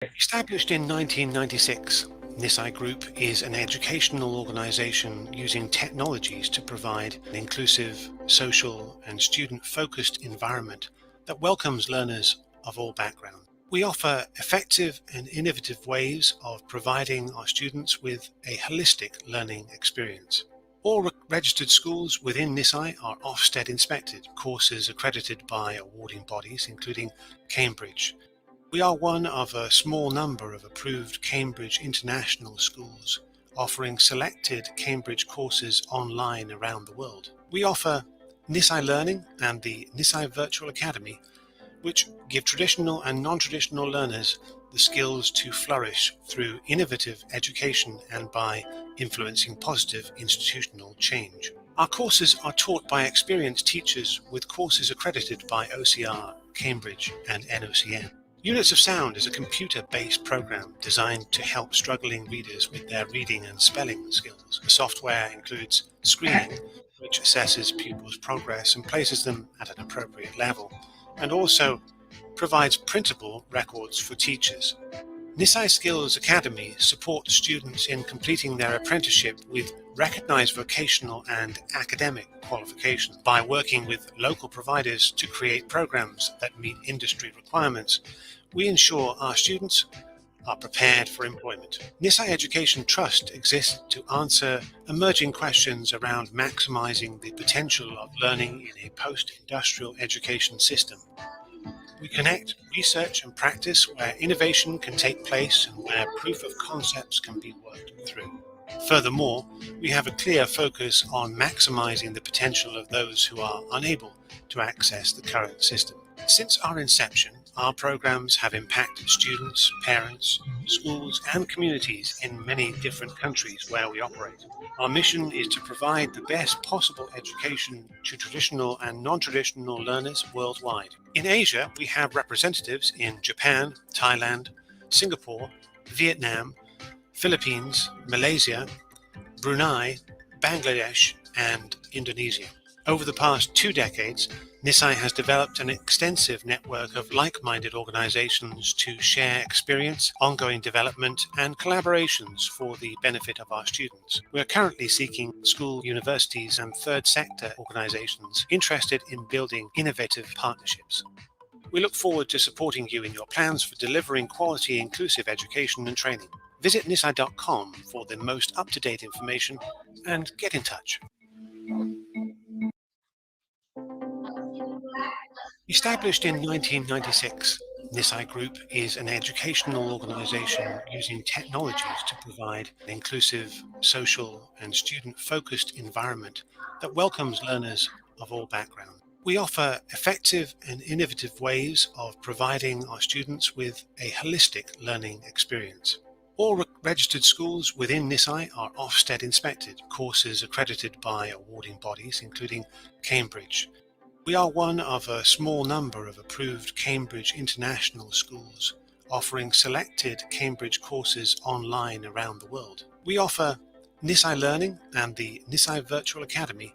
Established in 1996, NISI Group is an educational organization using technologies to provide an inclusive, social, and student-focused environment that welcomes learners of all backgrounds. We offer effective and innovative ways of providing our students with a holistic learning experience. All registered schools within NISI are Ofsted inspected, courses accredited by awarding bodies including Cambridge. We are one of a small number of approved Cambridge International schools, offering selected Cambridge courses online around the world. We offer NISI Learning and the NISI Virtual Academy, which give traditional and non-traditional learners the skills to flourish through innovative education and by influencing positive institutional change. Our courses are taught by experienced teachers with courses accredited by OCR, Cambridge, and NOCN. Units of Sound is a computer-based program designed to help struggling readers with their reading and spelling skills. The software includes screening, which assesses pupils' progress and places them at an appropriate level, and also provides printable records for teachers. NISI Skills Academy supports students in completing their apprenticeship with recognized vocational and academic qualifications. By working with local providers to create programs that meet industry requirements, we ensure our students are prepared for employment. NISI Education Trust exists to answer emerging questions around maximizing the potential of learning in a post-industrial education system. We connect research and practice where innovation can take place and where proof of concepts can be worked through. Furthermore, we have a clear focus on maximizing the potential of those who are unable to access the current system. Since our inception, our programs have impacted students, parents, schools, and communities in many different countries where we operate. Our mission is to provide the best possible education to traditional and non-traditional learners worldwide. In Asia, we have representatives in Japan, Thailand, Singapore, Vietnam, Philippines, Malaysia, Brunei, Bangladesh, and Indonesia. Over the past 2 decades, NISI has developed an extensive network of like-minded organizations to share experience, ongoing development, and collaborations for the benefit of our students. We are currently seeking school, universities, and third sector organizations interested in building innovative partnerships. We look forward to supporting you in your plans for delivering quality, inclusive education and training. Visit nisi.com for the most up-to-date information and get in touch. Established in 1996, NISI Group is an educational organization using technologies to provide an inclusive, social, and student-focused environment that welcomes learners of all backgrounds. We offer effective and innovative ways of providing our students with a holistic learning experience. All registered schools within NISI are Ofsted inspected, courses accredited by awarding bodies including Cambridge. We are one of a small number of approved Cambridge International schools, offering selected Cambridge courses online around the world. We offer NISI Learning and the NISI Virtual Academy,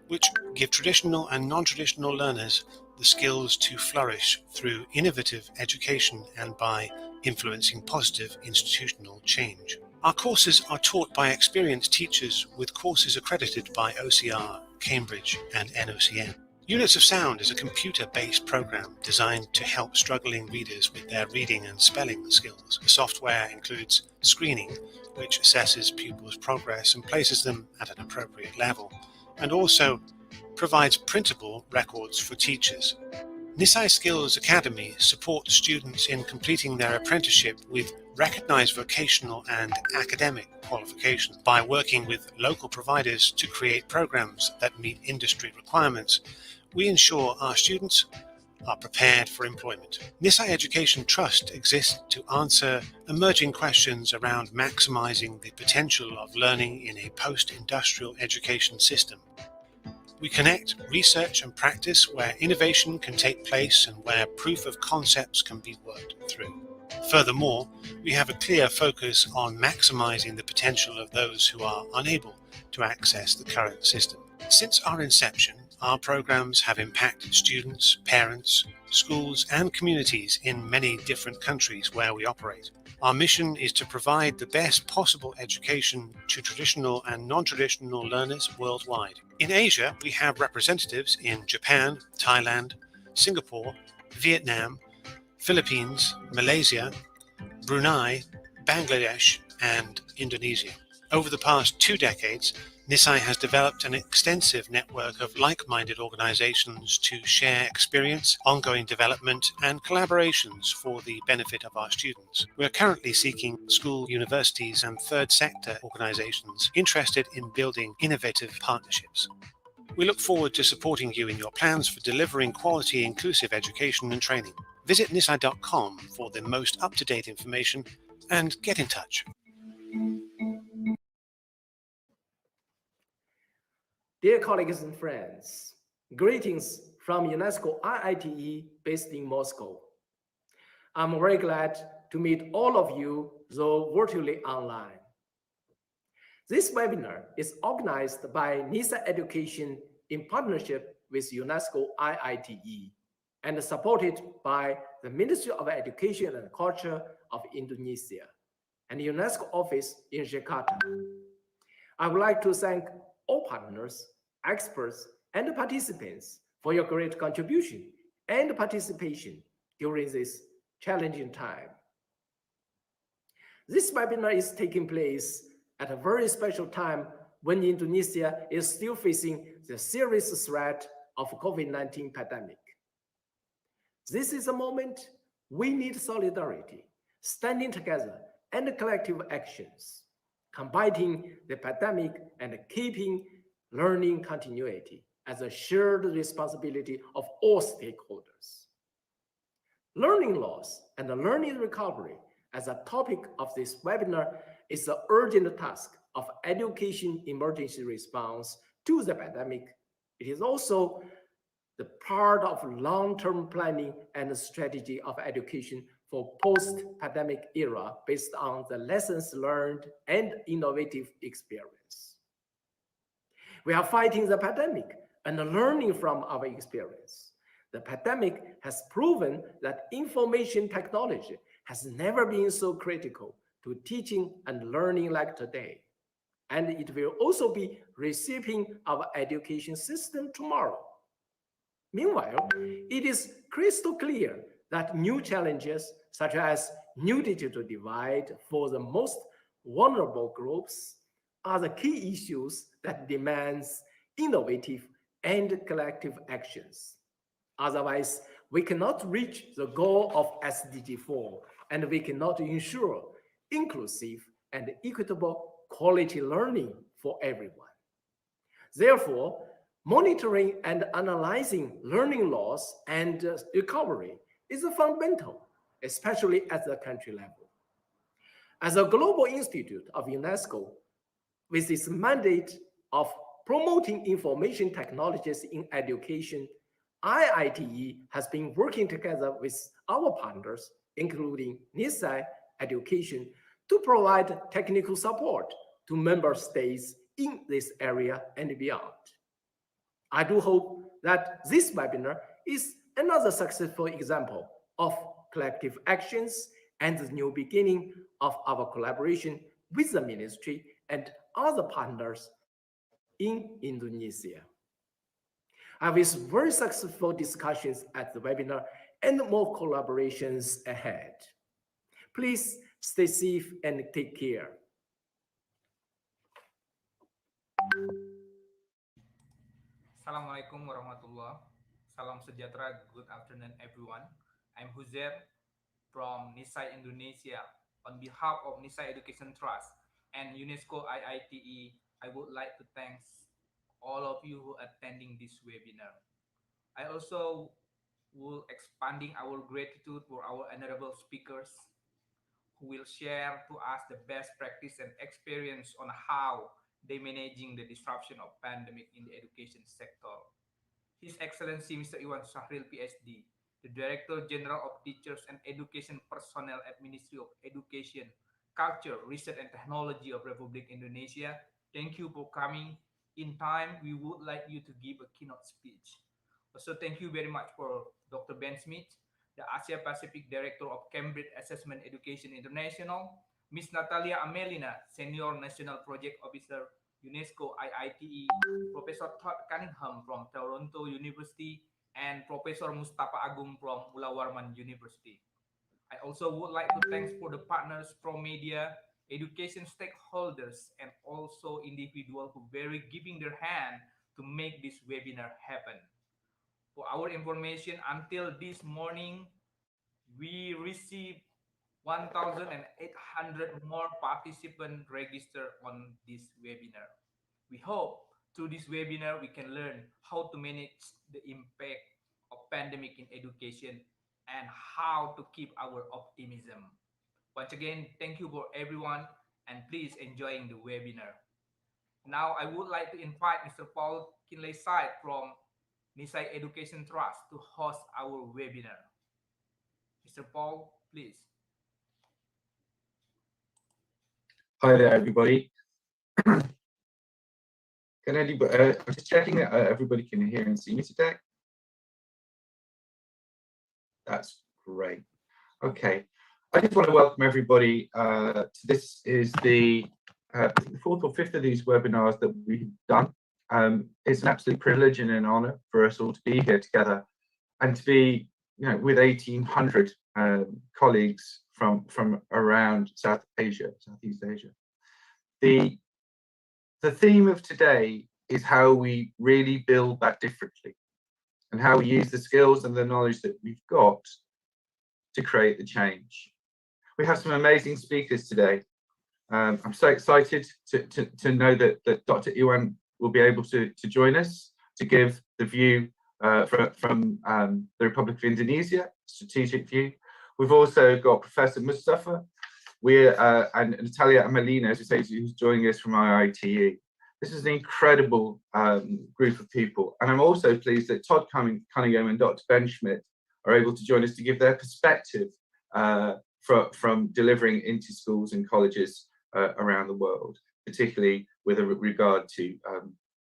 which give traditional and non-traditional learners the skills to flourish through innovative education and by influencing positive institutional change. Our courses are taught by experienced teachers with courses accredited by OCR, Cambridge, and NOCN. Units of Sound is a computer-based program designed to help struggling readers with their reading and spelling skills. The software includes screening, which assesses pupils' progress and places them at an appropriate level, and also provides printable records for teachers. NISI Skills Academy supports students in completing their apprenticeship with recognized vocational and academic qualifications. By working with local providers to create programs that meet industry requirements, we ensure our students are prepared for employment. NISI Education Trust exists to answer emerging questions around maximizing the potential of learning in a post-industrial education system. We connect research and practice where innovation can take place and where proof of concepts can be worked through. Furthermore, we have a clear focus on maximizing the potential of those who are unable to access the current system. Since our inception, Our programs have impacted students, parents, schools, and communities in many different countries where we operate. Our mission is to provide the best possible education to traditional and non-traditional learners worldwide. In Asia, we have representatives in Japan, Thailand, Singapore, Vietnam, Philippines, Malaysia, Brunei, Bangladesh, and Indonesia. Over the past 2 decades, NISI has developed an extensive network of like-minded organizations to share experience, ongoing development, and collaborations for the benefit of our students. We are currently seeking school, universities, and third sector organizations interested in building innovative partnerships. We look forward to supporting you in your plans for delivering quality inclusive education and training. Visit nisi.com for the most up-to-date information and get in touch. Dear colleagues and friends, greetings from UNESCO IITE based in Moscow. I'm very glad to meet all of you, though virtually online. This webinar is organized by NISA Education in partnership with UNESCO IITE and supported by the Ministry of Education and Culture of Indonesia and the UNESCO office in Jakarta. I would like to thank all partners, experts, and participants for your great contribution and participation during this challenging time. This webinar is taking place at a very special time when Indonesia is still facing the serious threat of COVID-19 pandemic. This is a moment we need solidarity, standing together, and collective actions, combating the pandemic and keeping learning continuity as a shared responsibility of all stakeholders. Learning loss and learning recovery as a topic of this webinar is the urgent task of education emergency response to the pandemic. It is also the part of long-term planning and strategy of education for post-pandemic era based on the lessons learned and innovative experience. We are fighting the pandemic and learning from our experience. The pandemic has proven that information technology has never been so critical to teaching and learning like today. And it will also be reshaping our education system tomorrow. Meanwhile, it is crystal clear that new challenges, such as new digital divide for the most vulnerable groups, are the key issues that demands innovative and collective actions. Otherwise, we cannot reach the goal of SDG 4, and we cannot ensure inclusive and equitable quality learning for everyone. Therefore, monitoring and analyzing learning loss and recovery is fundamental, especially at the country level. As a global institute of UNESCO, with its mandate of promoting information technologies in education, IITE has been working together with our partners, including NISA Education, to provide technical support to member states in this area and beyond. I do hope that this webinar is another successful example of collective actions and the new beginning of our collaboration with the ministry and other partners in Indonesia. I wish very successful discussions at the webinar and more collaborations ahead. Please stay safe and take care. Assalamualaikum warahmatullah. Salam sejahtera. Good afternoon, everyone. I'm Huzair from NISA Indonesia. On behalf of NISA Education Trust and UNESCO IITE, I would like to thank all of you who are attending this webinar. I also will expanding our gratitude for our honorable speakers who will share to us the best practice and experience on how they managing the disruption of pandemic in the education sector. His Excellency Mr. Iwan Shahril, PhD, the Director General of Teachers and Education Personnel at Ministry of Education, Culture, Research and Technology of Republic Indonesia. Thank you for coming in time, we would like you to give a keynote speech. Also, thank you very much for Dr. Ben Smith, the Asia Pacific Director of Cambridge Assessment Education International, Ms. Natalia Amelina, Senior National Project Officer, UNESCO IITE, Professor Todd Cunningham from Toronto University, and Professor Mustafa Agung from Mula Warman University. I also would like to thank for the partners from media, education stakeholders, and also individuals who very giving their hand to make this webinar happen. For our information, until this morning, we received 1,800 more participants registered on this webinar. We hope through this webinar, we can learn how to manage the impact of pandemic in education and how to keep our optimism. Once again, thank you for everyone and please enjoying the webinar. Now, I would like to invite Mr. Paul Kinley-Side from Nisai Education Trust to host our webinar. Mr. Paul, please. Hi there, everybody. Can anybody? I'm just checking that everybody can hear and see me today. That's great. Okay, I just want to welcome everybody. This is the fourth or fifth of these webinars that we've done. It's an absolute privilege and an honor for us all to be here together and to be, with 1,800 colleagues from around Southeast Asia. The theme of today is how we really build that differently and how we use the skills and the knowledge that we've got to create the change. We have some amazing speakers today. I'm so excited to know that Dr. Iwan will be able to join us to give the view from the Republic of Indonesia, strategic view. We've also got Professor Mustafa and Natalia Amelina, who's joining us from IITE. This is an incredible group of people. And I'm also pleased that Todd Cunningham and Dr. Ben Schmidt are able to join us to give their perspective from delivering into schools and colleges around the world, particularly with regard to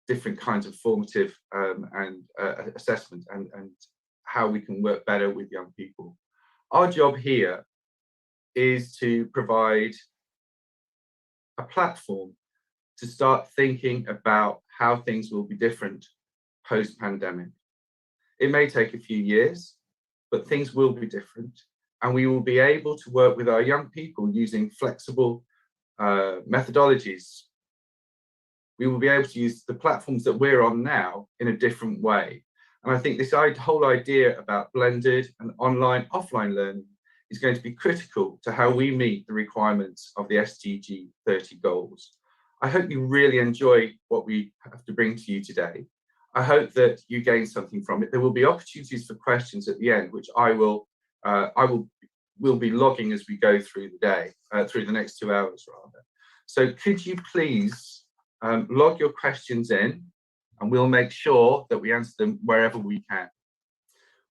different kinds of formative and assessment and how we can work better with young people. Our job here is to provide a platform to start thinking about how things will be different post-pandemic. It may take a few years, but things will be different, and we will be able to work with our young people using flexible methodologies. We will be able to use the platforms that we're on now in a different way. And I think this whole idea about blended and online, offline learning is going to be critical to how we meet the requirements of the SDG 30 goals. I hope you really enjoy what we have to bring to you today. I hope that you gain something from it. There will be opportunities for questions at the end, which I will be logging as we go through the day, through the next 2 hours rather. So could you please log your questions in, and we'll make sure that we answer them wherever we can.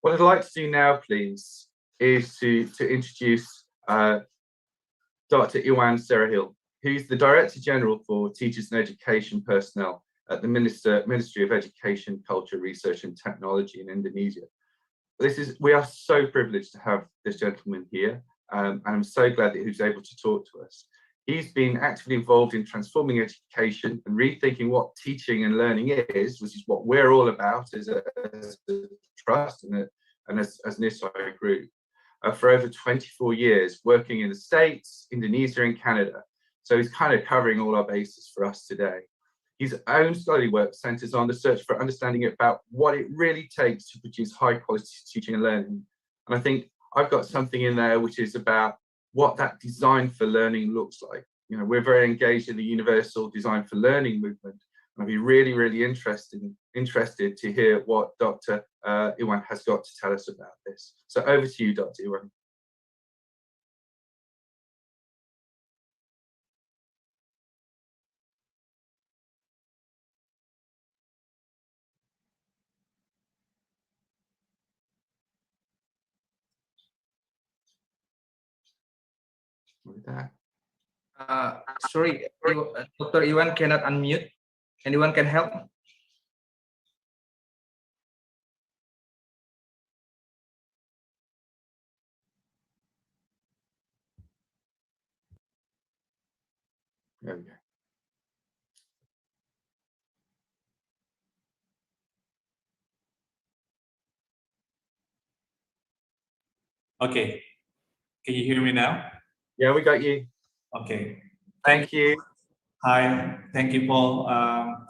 What I'd like to do now, please, is to introduce Dr. Iwan Serahil, who's the Director General for Teachers and Education Personnel at the Ministry of Education, Culture, Research and Technology in Indonesia. We are so privileged to have this gentleman here, and I'm so glad that he was able to talk to us. He's been actively involved in transforming education and rethinking what teaching and learning is, which is what we're all about as a trust and as NISI Group, for over 24 years, working in the States, Indonesia and Canada. So he's kind of covering all our bases for us today. His own study work centers on the search for understanding about what it really takes to produce high quality teaching and learning. And I think I've got something in there which is about what that design for learning looks like. We're very engaged in the universal design for learning movement. And I'd be really, really interested to hear what Dr. Iwan has got to tell us about this. So over to you, Dr. Iwan. With that. Sorry, Dr. Iwan cannot unmute. Anyone can help? There we go. Okay, can you hear me now? Yeah, we got you. Okay, Thank you. hi, thank you, Paul.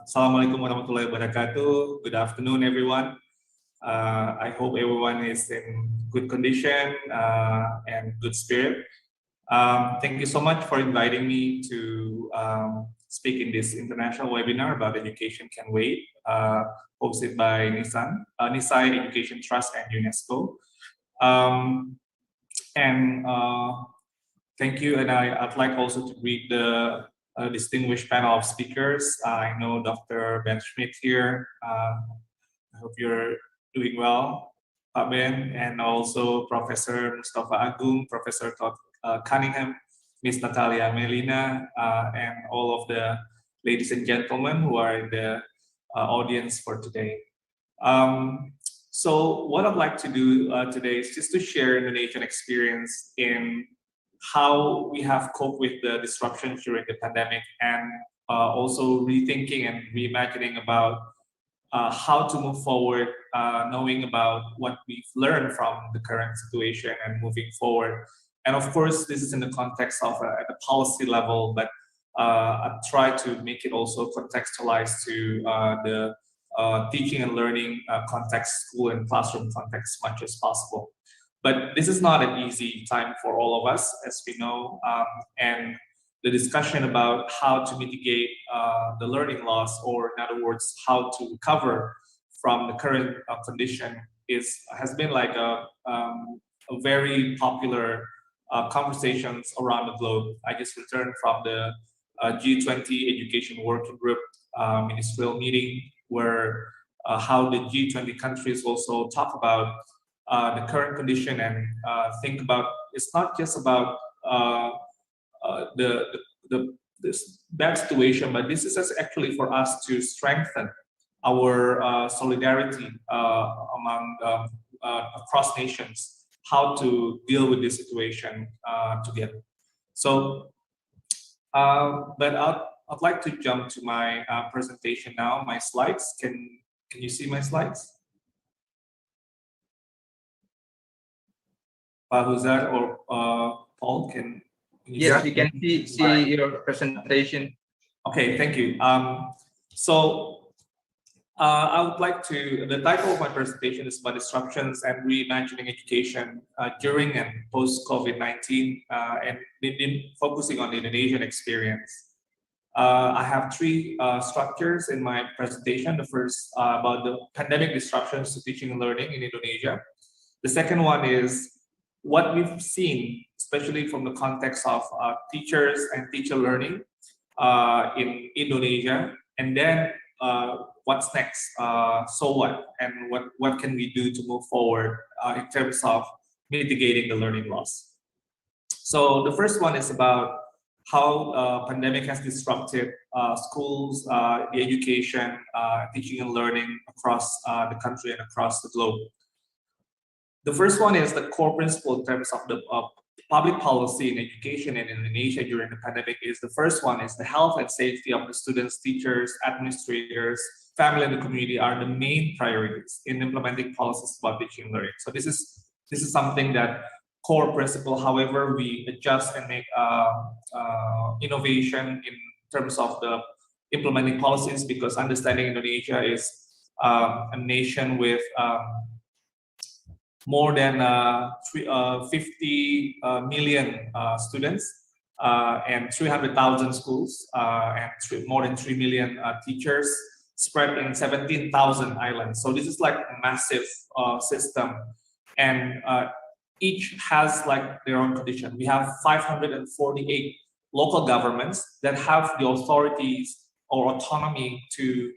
Assalamualaikum warahmatullahi wabarakatuh. Good afternoon, everyone. I hope everyone is in good condition and good spirit. Thank you so much for inviting me to speak in this international webinar about education can wait, hosted by NISAI Education Trust and UNESCO. Thank you, and I'd like also to greet the distinguished panel of speakers. I know Dr. Ben Schmidt here. I hope you're doing well, Pak Ben, and also Professor Mustafa Agung, Professor Todd Cunningham, Miss Natalia Melina, and all of the ladies and gentlemen who are in the audience for today. So what I'd like to do today is just to share Indonesian experience in how we have coped with the disruptions during the pandemic, and also rethinking and reimagining about how to move forward, knowing about what we've learned from the current situation and moving forward. And of course, this is in the context of at the policy level, but I try to make it also contextualized to the teaching and learning context, school and classroom context as much as possible. But this is not an easy time for all of us, as we know, and the discussion about how to mitigate the learning loss, or in other words, how to recover from the current condition has been like a very popular conversations around the globe. I just returned from the G20 Education Working Group ministerial meeting, where how the G20 countries also talk about the current condition and think about, it's not just about this bad situation, but this is actually for us to strengthen our solidarity among across nations, how to deal with this situation together. So, but I'd like to jump to my presentation now. My slides. Can you see my slides? Huzar or Paul, can you Yes, see? we can see your presentation. Okay, thank you. I would like to, the title of my presentation is about disruptions and reimagining education during and post-COVID-19, and focusing on the Indonesian experience. I have three structures in my presentation. The first about the pandemic disruptions to teaching and learning in Indonesia. The second one is what we've seen, especially from the context of teachers and teacher learning in Indonesia, and then what's next, so what, and what can we do to move forward in terms of mitigating the learning loss. So the first one is about how pandemic has disrupted schools, the education, teaching and learning across the country and across the globe. The first one is the core principle in terms of the public policy in education in Indonesia during the pandemic. Is the first one is the health and safety of the students, teachers, administrators, family, and the community are the main priorities in implementing policies about teaching and learning. So this is something that core principle. However, we adjust and make innovation in terms of the implementing policies, because understanding Indonesia is a nation with more than 50 million students and 300,000 schools and more than 3 million teachers spread in 17,000 islands. So this is like a massive system, and each has like their own condition. We have 548 local governments that have the authorities or autonomy to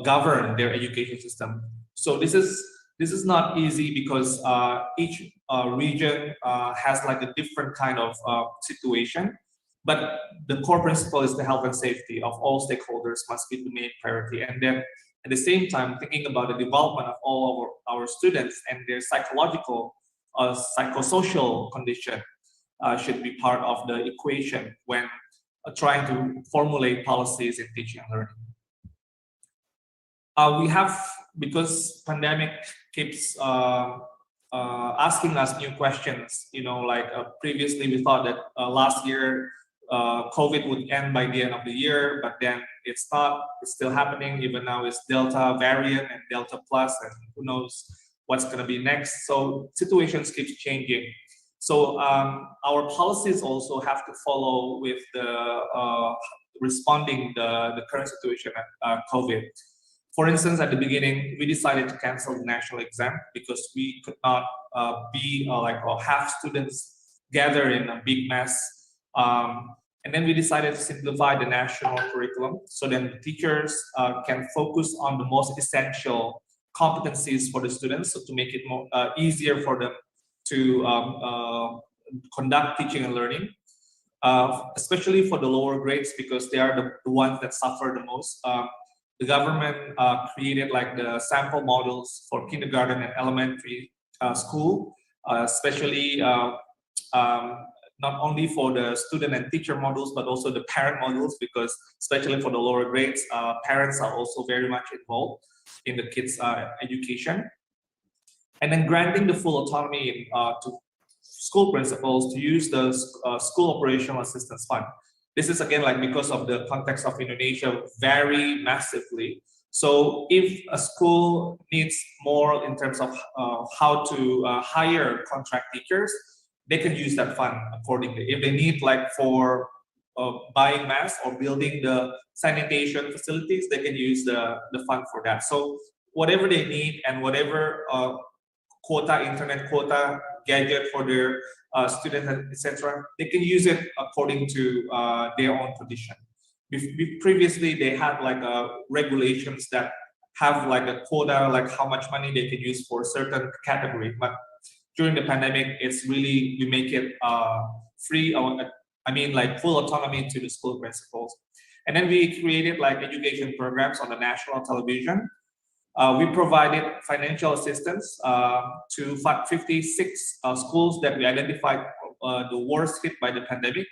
govern their education system. So this is not easy, because each region has like a different kind of situation, But the core principle is the health and safety of all stakeholders must be the main priority. And then at the same time, thinking about the development of all of our students and their psychological, psychosocial condition should be part of the equation when trying to formulate policies in teaching and learning. We have, because pandemic keeps asking us new questions, you know, like previously we thought that last year COVID would end by the end of the year, but then it's not, it's still happening. Even now it's Delta variant and Delta plus, and who knows what's going to be next. So situations keep changing. So our policies also have to follow with the responding the current situation at COVID. For instance, at the beginning, we decided to cancel the national exam because we could not have students gather in a big mass. And then we decided to simplify the national curriculum so then the teachers can focus on the most essential competencies for the students, so to make it more easier for them to conduct teaching and learning, especially for the lower grades, because they are the ones that suffer the most. The government created like the sample models for kindergarten and elementary school, especially not only for the student and teacher models, but also the parent models, because especially for the lower grades, parents are also very much involved in the kids' education. And then granting the full autonomy to school principals to use the school operational assistance fund. This is again like because of the context of Indonesia vary massively. So if a school needs more in terms of how to hire contract teachers, they can use that fund accordingly. If they need like for buying masks or building the sanitation facilities, they can use the fund for that. So whatever they need and whatever quota, internet quota, gadget for their students, etc., they can use it according to their own condition. Previously, they had like regulations that have like a quota, like how much money they can use for a certain category. But during the pandemic, it's really, we make it free, I mean like full autonomy to the school principals. And then we created like education programs on the national television. We provided financial assistance to 56 schools that we identified the worst hit by the pandemic,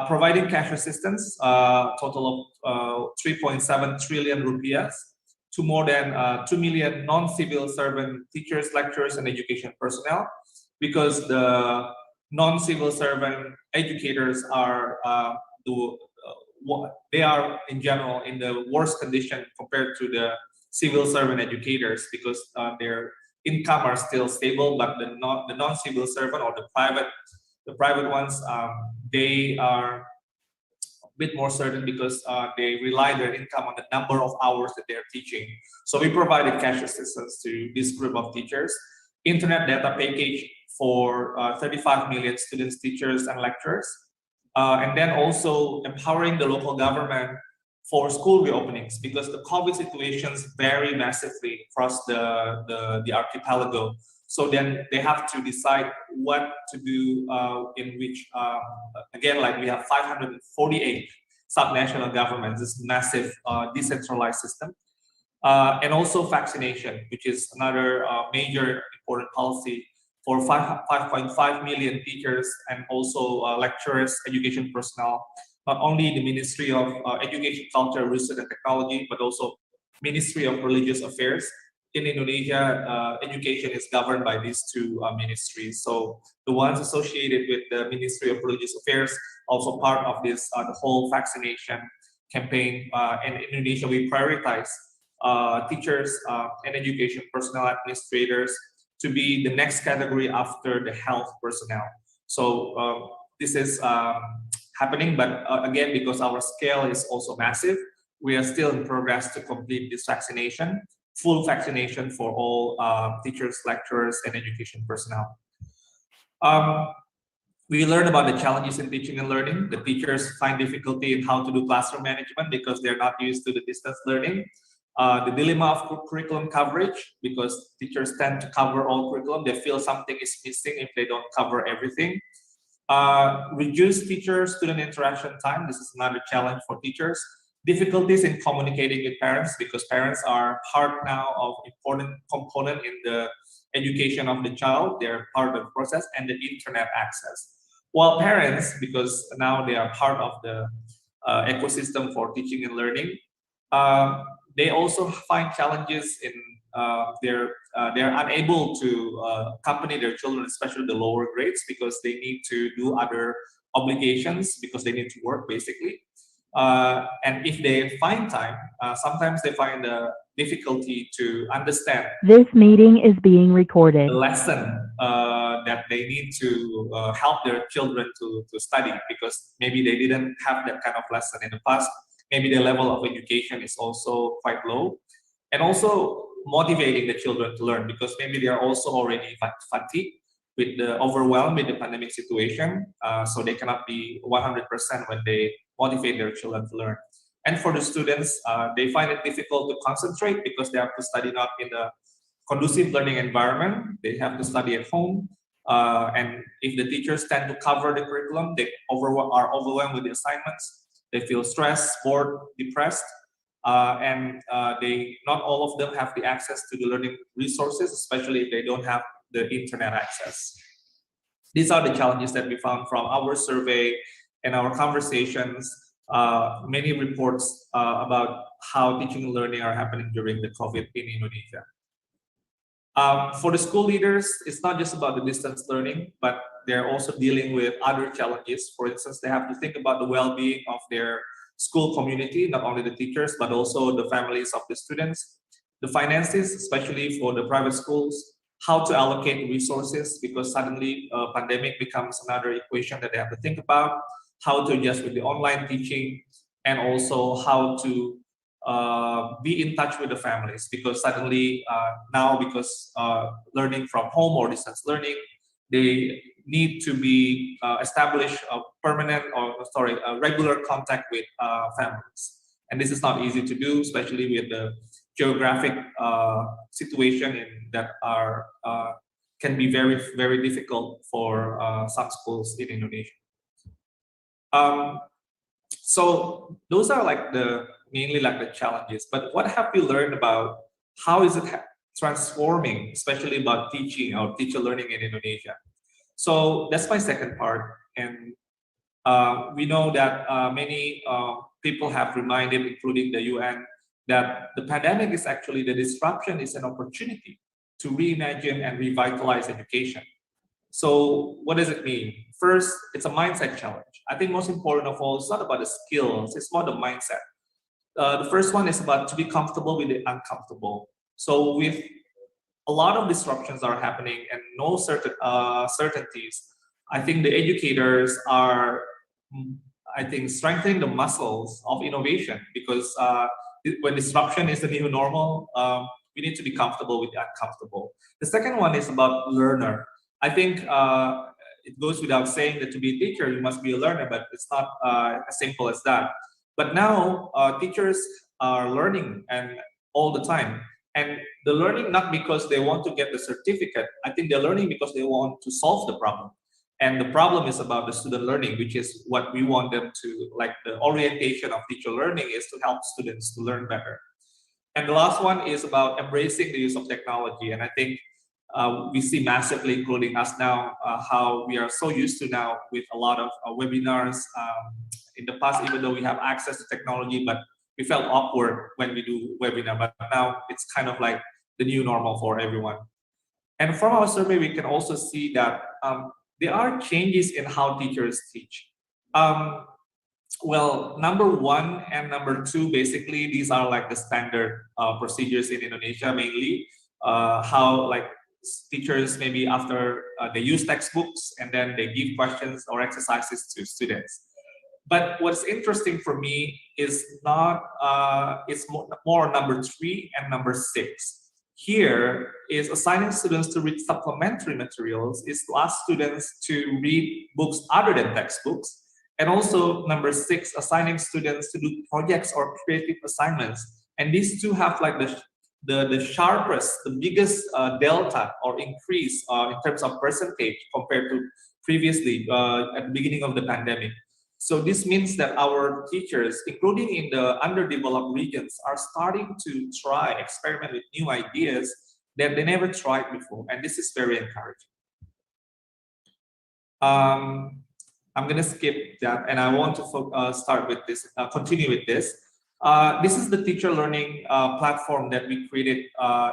providing cash assistance, total of 3.7 trillion rupiah to more than 2 million non-civil servant teachers, lecturers, and education personnel, because the non-civil servant educators are they are in general in the worst condition compared to the civil servant educators, because their income are still stable, but the non-civil servant or the private ones, they are a bit more certain because they rely their income on the number of hours that they're teaching. So we provided cash assistance to this group of teachers, internet data package for 35 million students, teachers, and lecturers, and then also empowering the local government for school reopenings, because the COVID situations vary massively across the archipelago. So then they have to decide what to do in which, again, like we have 548 subnational governments, this massive decentralized system. And also vaccination, which is another major important policy for 5.5 million teachers and also lecturers, education personnel. Not only the Ministry of Education, Culture, Research and Technology, but also Ministry of Religious Affairs. In Indonesia, education is governed by these two ministries. So the ones associated with the Ministry of Religious Affairs also part of this the whole vaccination campaign. And in Indonesia, we prioritize teachers and education personnel, administrators to be the next category after the health personnel. So this is happening, but again, because our scale is also massive, we are still in progress to complete this vaccination, full vaccination for all teachers, lecturers, and education personnel. We learned about the challenges in teaching and learning. The teachers find difficulty in how to do classroom management because they're not used to the distance learning. The dilemma of curriculum coverage, because teachers tend to cover all curriculum. They feel something is missing if they don't cover everything. Reduce teacher-student interaction time. This is another challenge for teachers. Difficulties in communicating with parents, because parents are part now of important component in the education of the child. They're part of the process, and the internet access. While parents, because now they are part of the ecosystem for teaching and learning, they also find challenges in they're unable to accompany their children, especially the lower grades, because they need to do other obligations, because they need to work basically. And if they find time, sometimes they find a difficulty to understand This meeting is being recorded. the lesson that they need to help their children to study, because maybe they didn't have that kind of lesson in the past. Maybe the level of education is also quite low. And also motivating the children to learn, because maybe they are also already fatigued with the overwhelm with the pandemic situation. So they cannot be 100% when they motivate their children to learn. And for the students, they find it difficult to concentrate because they have to study not in a conducive learning environment. They have to study at home. And if the teachers tend to cover the curriculum, they are overwhelmed with the assignments. They feel stressed, bored, depressed. And they not all of them have the access to the learning resources, especially if they don't have the internet access. These are the challenges that we found from our survey and our conversations. Many reports about how teaching and learning are happening during the COVID in Indonesia. For the school leaders, it's not just about the distance learning, but they're also dealing with other challenges. For instance, they have to think about the well-being of their school community, not only the teachers, but also the families of the students, the finances, especially for the private schools, how to allocate resources, because suddenly a pandemic becomes another equation that they have to think about, how to adjust with the online teaching, and also how to be in touch with the families, because suddenly now, because learning from home or distance learning, they need to be establish a regular contact with families. And this is not easy to do, especially with the geographic situation that can be very, very difficult for some schools in Indonesia. So those are like mainly the challenges. But what have we learned about how is it transforming, especially about teaching or teacher learning in Indonesia? So that's my second part. And we know that many people have reminded, including the UN, that the pandemic is actually, the disruption is an opportunity to reimagine and revitalize education. So what does it mean? First, it's a mindset challenge. I think most important of all, it's not about the skills, it's about the mindset. The first one is about to be comfortable with the uncomfortable. So with a lot of disruptions are happening and no certainties, I think the educators are, I think, strengthening the muscles of innovation, because when disruption is the new normal, we need to be comfortable with the uncomfortable. The second one is about learner. I think it goes without saying that to be a teacher, you must be a learner, but it's not as simple as that. But now teachers are learning and all the time. And the learning not because they want to get the certificate. I think they're learning because they want to solve the problem. And the problem is about the student learning, which is what we want them to, like the orientation of teacher learning is to help students to learn better. And the last one is about embracing the use of technology. And I think we see massively, including us now, how we are so used to now with a lot of webinars. In the past, even though we have access to technology, but we felt awkward when we do webinar, but now it's kind of like the new normal for everyone. And from our survey, we can also see that there are changes in how teachers teach. Well, number one and number two, basically, these are like the standard procedures in Indonesia, mainly. How like teachers, maybe after they use textbooks and then they give questions or exercises to students. But what's interesting for me is not, it's more number 3 and number 6. Here is assigning students to read supplementary materials, is to ask students to read books other than textbooks. And also number 6, assigning students to do projects or creative assignments. And these two have like the sharpest, the biggest delta or increase in terms of percentage compared to previously at the beginning of the pandemic. So this means that our teachers, including in the underdeveloped regions, are starting to experiment with new ideas that they never tried before. And this is very encouraging. I'm going to skip that, and I want to start with this, continue with this. This is the teacher learning platform that we created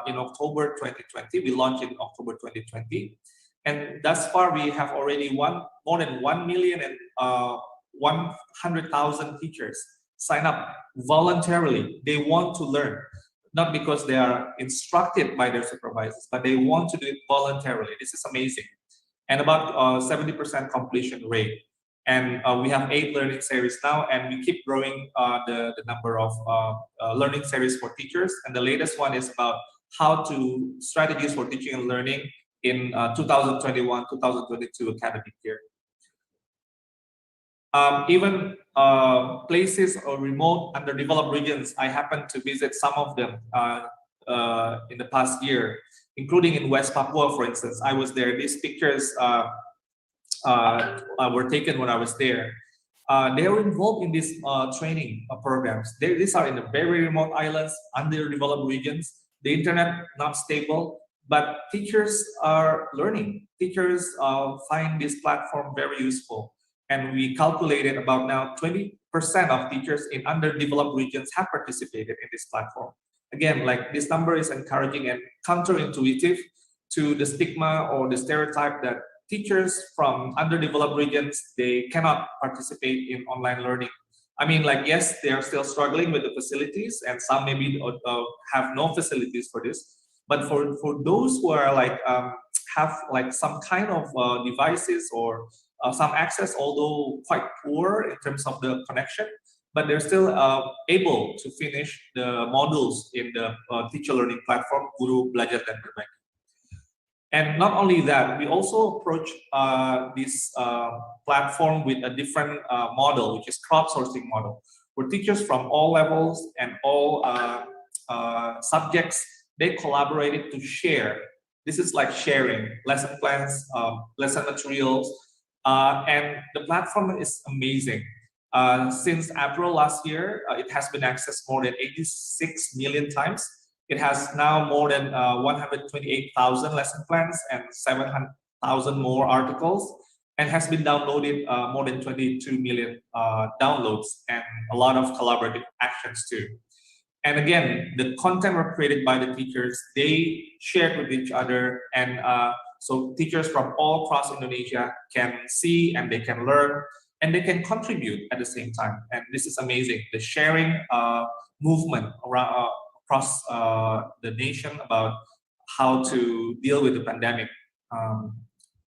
in October 2020. We launched in October 2020. And thus far, we have already more than 100,000 teachers sign up voluntarily. They want to learn, not because they are instructed by their supervisors, but they want to do it voluntarily. This is amazing. And about 70% completion rate. And we have 8 learning series now, and we keep growing the number of learning series for teachers. And the latest one is about strategies for teaching and learning in 2021-2022 academic year. Even places or remote underdeveloped regions, I happened to visit some of them in the past year, including in West Papua, for instance. I was there. These pictures were taken when I was there. They are involved in these training programs. These are in the very remote islands, underdeveloped regions. The internet not stable, but teachers are learning. Teachers find this platform very useful. And we calculated about now 20% of teachers in underdeveloped regions have participated in this platform. Again, like this number is encouraging and counterintuitive to the stigma or the stereotype that teachers from underdeveloped regions, they cannot participate in online learning. I mean, like, yes, they are still struggling with the facilities, and some maybe have no facilities for this. But for those who are like have like some kind of devices or some access, although quite poor in terms of the connection, but they're still able to finish the modules in the teacher learning platform, Guru Belajar dan Berbagi. And not only that, we also approach this platform with a different model, which is crowdsourcing model, where teachers from all levels and all subjects, they collaborated to share. This is like sharing lesson plans, lesson materials, and the platform is amazing. Since April last year, it has been accessed more than 86 million times. It has now more than 128,000 lesson plans and 700,000 more articles, and has been downloaded more than 22 million downloads, and a lot of collaborative actions too. And again, the content were created by the teachers. They shared with each other, and so teachers from all across Indonesia can see and they can learn and they can contribute at the same time. And this is amazing. The sharing movement around, across the nation about how to deal with the pandemic.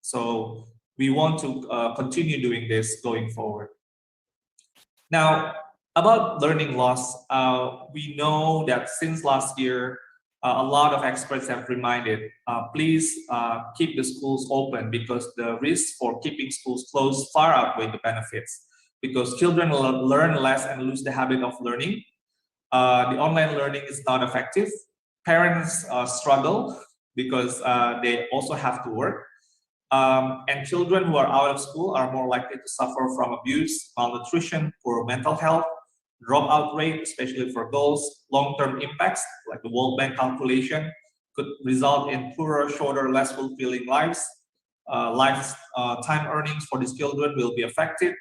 So we want to continue doing this going forward. Now, about learning loss, we know that since last year, a lot of experts have reminded, please keep the schools open, because the risks for keeping schools closed far outweigh the benefits, because children will learn less and lose the habit of learning. The online learning is not effective. Parents struggle because they also have to work. And children who are out of school are more likely to suffer from abuse, malnutrition, poor mental health, dropout rate, especially for girls. Long-term impacts, like the World Bank calculation, could result in poorer, shorter, less fulfilling lives. Lifetime earnings for these children will be affected.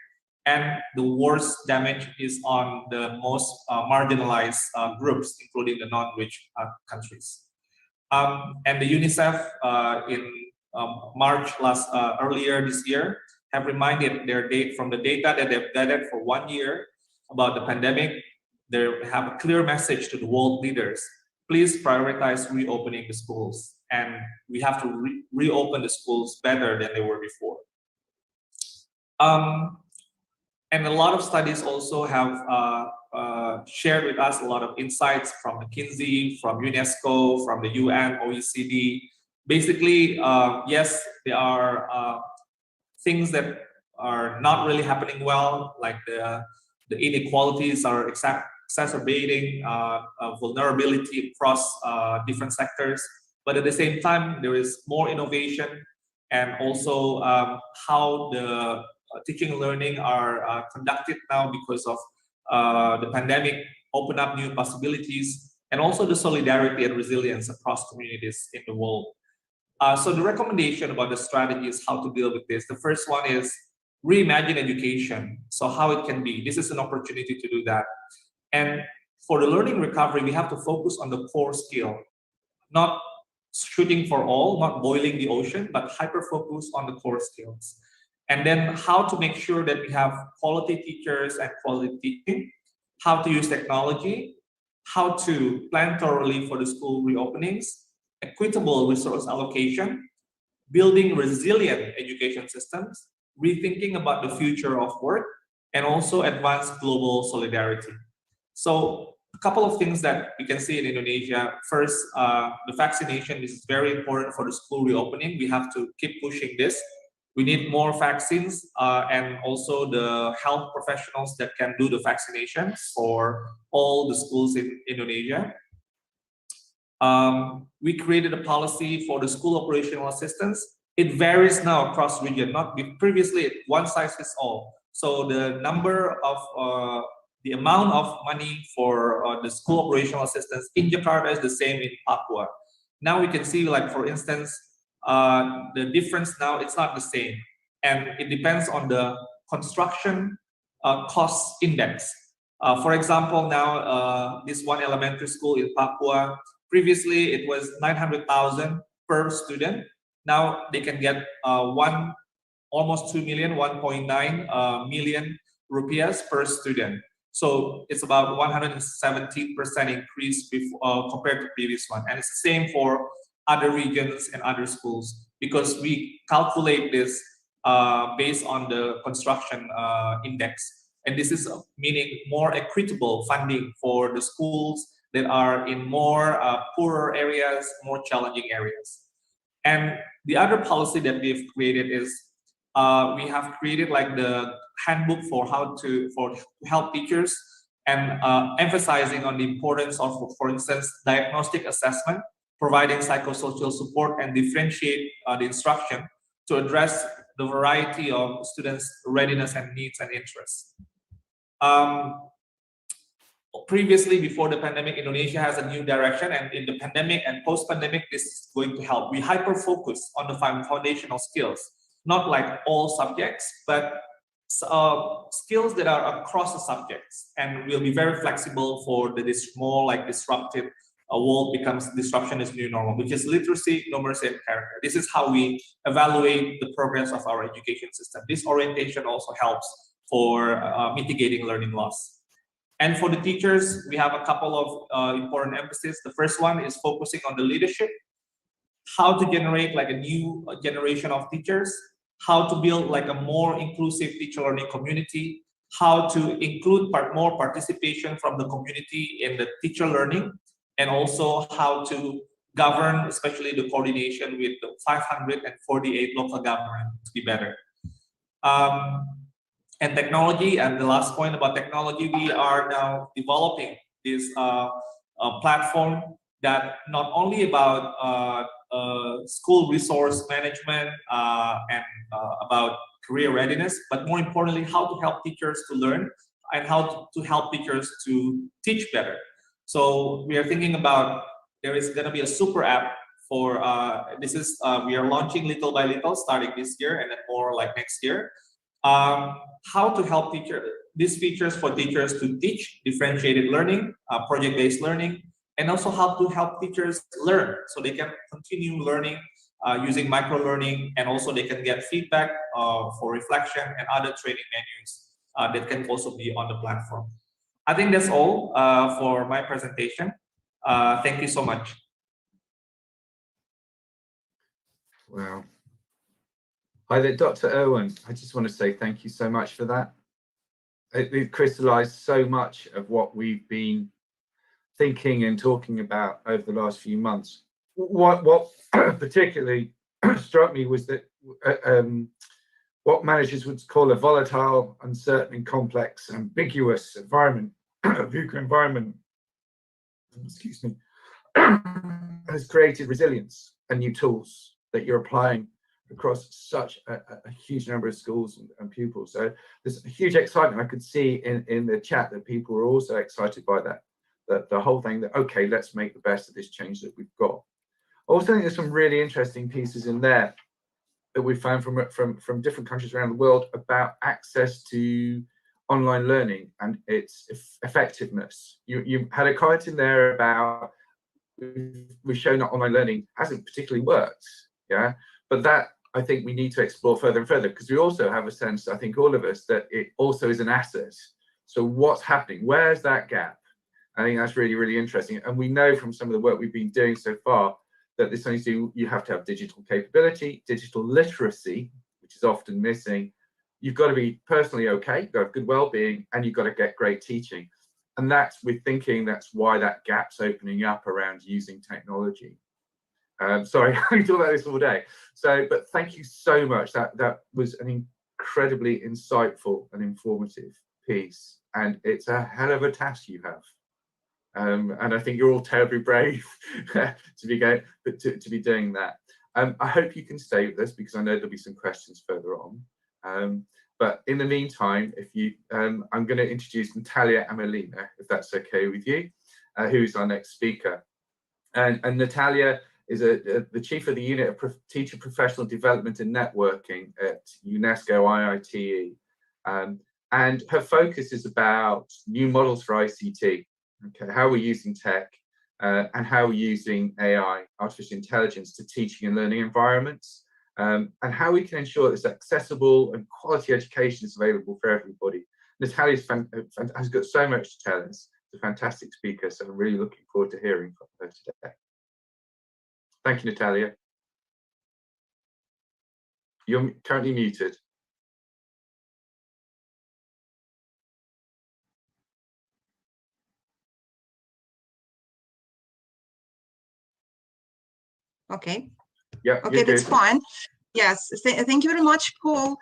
And the worst damage is on the most marginalized groups, including the non-rich countries. And the UNICEF in March earlier this year have reminded their from the data that they've gathered for 1 year about the pandemic. They have a clear message to the world leaders: please prioritize reopening the schools, and we have to reopen the schools better than they were before. And a lot of studies also have shared with us a lot of insights from McKinsey, from UNESCO, from the UN, OECD. Basically, yes, there are things that are not really happening well, like the inequalities are exacerbating vulnerability across different sectors. But at the same time, there is more innovation, and also how the teaching and learning are conducted now because of the pandemic open up new possibilities, and also the solidarity and resilience across communities in the world. So the recommendation about the strategy is how to deal with this. The first one is reimagine education. So how it can be. This is an opportunity to do that. And for the learning recovery, we have to focus on the core skill, not shooting for all, not boiling the ocean, but hyper-focus on the core skills. And then how to make sure that we have quality teachers and quality teaching, how to use technology, how to plan thoroughly for the school reopenings, equitable resource allocation, building resilient education systems, rethinking about the future of work, and also advance global solidarity. So a couple of things that we can see in Indonesia. First, the vaccination is very important for the school reopening. We have to keep pushing this. We need more vaccines and also the health professionals that can do the vaccinations for all the schools in Indonesia. We created a policy for the school operational assistance. It varies now across region, not previously one size fits all. So the number of the amount of money for the school operational assistance in Jakarta is the same in Papua. Now we can see, like, for instance, the difference now, it's not the same. And it depends on the construction cost index. For example, now this one elementary school in Papua, previously it was 900,000 per student. Now they can get almost 2 million, 1.9 million rupiahs per student. So it's about 117% increase compared to previous one. And it's the same for other regions and other schools, because we calculate this based on the construction index. And this is meaning more equitable funding for the schools that are in more poorer areas, more challenging areas. And the other policy that we've created is we have created like the handbook for how to help teachers, and emphasizing on the importance of, for instance, diagnostic assessment, providing psychosocial support, and differentiate the instruction to address the variety of students' readiness and needs and interests. Previously, before the pandemic, Indonesia has a new direction, and in the pandemic and post-pandemic, this is going to help. We hyper-focus on the foundational skills, not like all subjects, but skills that are across the subjects, and we'll be very flexible for this more like disruptive world becomes disruption is new normal, which is literacy, numeracy, and character. This is how we evaluate the progress of our education system. This orientation also helps for mitigating learning loss. And for the teachers, we have a couple of important emphasis. The first one is focusing on the leadership, how to generate like a new generation of teachers, how to build like a more inclusive teacher learning community, how to include more participation from the community in the teacher learning, and also how to govern, especially the coordination with the 548 local governments to be better. And technology, and the last point about technology, we are now developing this platform that not only about school resource management and about career readiness, but more importantly, how to help teachers to learn and how to help teachers to teach better. So we are thinking about, there is going to be a super app for, we are launching little by little starting this year and then more like next year. How to help these features for teachers to teach differentiated learning, project-based learning, and also how to help teachers learn so they can continue learning using micro-learning, and also they can get feedback for reflection and other training menus that can also be on the platform. I think that's all for my presentation. Thank you so much. Wow. Hi there, Dr. Irwin. I just want to say thank you so much for that. It crystallized so much of what we've been thinking and talking about over the last few months. What particularly struck me was that what managers would call a volatile, uncertain, and complex, ambiguous environment, VUCA environment, excuse me, has created resilience and new tools that you're applying across such a huge number of schools and pupils. So there's a huge excitement. I could see in the chat that people were also excited by that the whole thing, that, okay, let's make the best of this change that we've got. I also think there's some really interesting pieces in there that we found from different countries around the world about access to online learning and its effectiveness. You had a comment in there about, we've shown that online learning hasn't particularly worked, yeah, but that I think we need to explore further and further, because we also have a sense, I think all of us, that it also is an asset. So what's happening? Where's that gap? I think that's really, really interesting. And we know from some of the work we've been doing so far that this only you have to have digital capability, digital literacy, which is often missing. You've got to be personally okay, you've got to have good well-being, and you've got to get great teaching. And that's, we're thinking, that's why that gap's opening up around using technology. Sorry, I can talk about this all day. So, but thank you so much. That was an incredibly insightful and informative piece, and it's a hell of a task you have. And I think you're all terribly brave to be doing that. I hope you can stay with us, because I know there'll be some questions further on. But in the meantime, if you, I'm going to introduce Natalia Amelina, if that's okay with you, who's our next speaker. And Natalia is the chief of the unit of teacher professional development and networking at UNESCO IITE. And her focus is about new models for ICT, okay, how we're using tech and how we're using AI, artificial intelligence, to teaching and learning environments, and how we can ensure that it's accessible and quality education is available for everybody. Natalia has got so much to tell us. She's a fantastic speaker, so I'm really looking forward to hearing from her today. Thank you, Natalia. You're currently muted. Okay. Yeah. Okay, that's fine. Yes, thank you very much, Paul.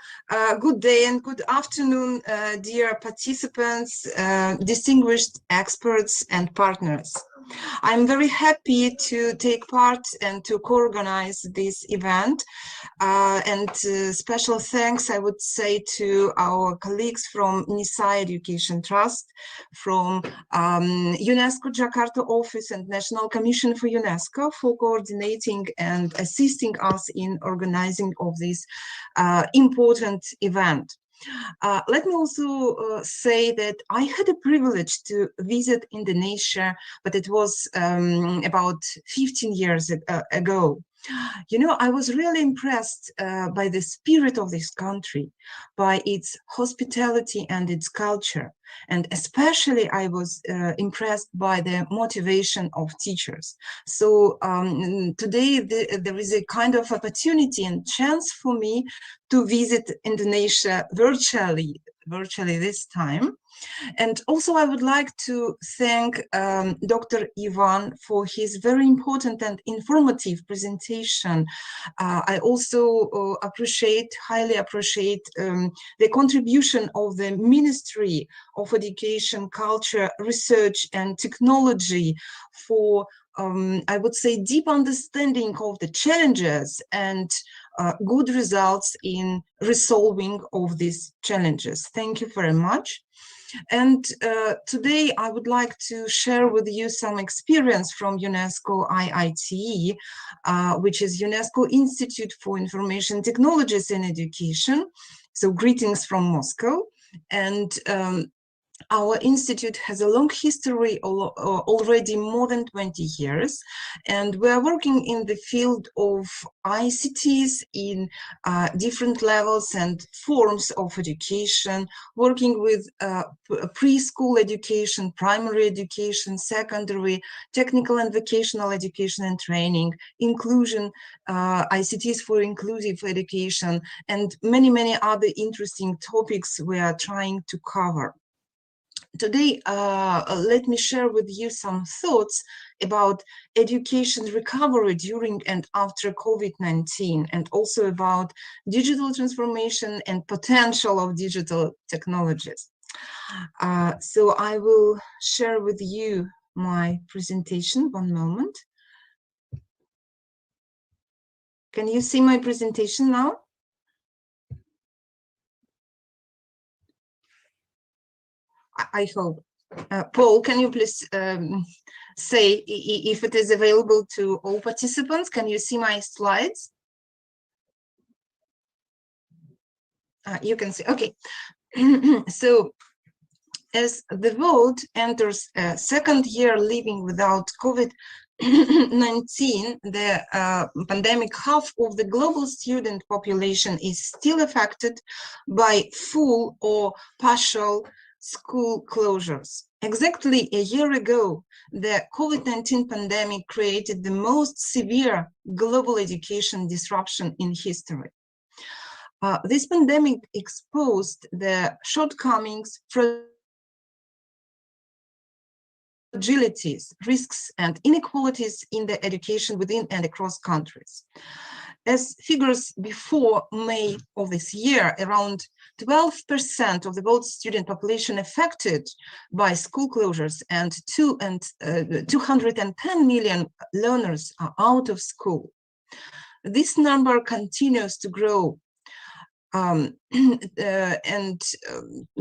Good day and good afternoon, dear participants, distinguished experts and partners. I'm very happy to take part and to co-organize this event. And special thanks, I would say, to our colleagues from NISA Education Trust, from UNESCO Jakarta Office and National Commission for UNESCO for coordinating and assisting us in organizing of this important event. Let me also say that I had a privilege to visit Indonesia, but it was about 15 years ago. You know, I was really impressed by the spirit of this country, by its hospitality and its culture. And especially I was impressed by the motivation of teachers. So today there is a kind of opportunity and chance for me to visit Indonesia virtually this time. And also I would like to thank Dr. Ivan for his very important and informative presentation. I also highly appreciate the contribution of the Ministry of Education, Culture, Research and Technology for, I would say, deep understanding of the challenges and good results in resolving of these challenges. Thank you very much. And today I would like to share with you some experience from UNESCO IITE, which is UNESCO Institute for Information Technologies in Education. So greetings from Moscow. And our institute has a long history, already more than 20 years, and we are working in the field of ICTs in different levels and forms of education, working with preschool education, primary education, secondary, technical and vocational education and training, inclusion, ICTs for inclusive education, and many, many other interesting topics we are trying to cover. Today, let me share with you some thoughts about education recovery during and after COVID-19, and also about digital transformation and potential of digital technologies. So I will share with you my presentation. One moment. Can you see my presentation now? I hope. Paul, can you please say if it is available to all participants? Can you see my slides? You can see, okay. So as the world enters a second year living without COVID-19, the pandemic, half of the global student population is still affected by full or partial school closures. Exactly a year ago, the COVID-19 pandemic created the most severe global education disruption in history. This pandemic exposed the shortcomings, fragilities, risks, and inequalities in the education within and across countries. As figures before May of this year, around 12% of the world student population affected by school closures and 210 million learners are out of school. This number continues to grow.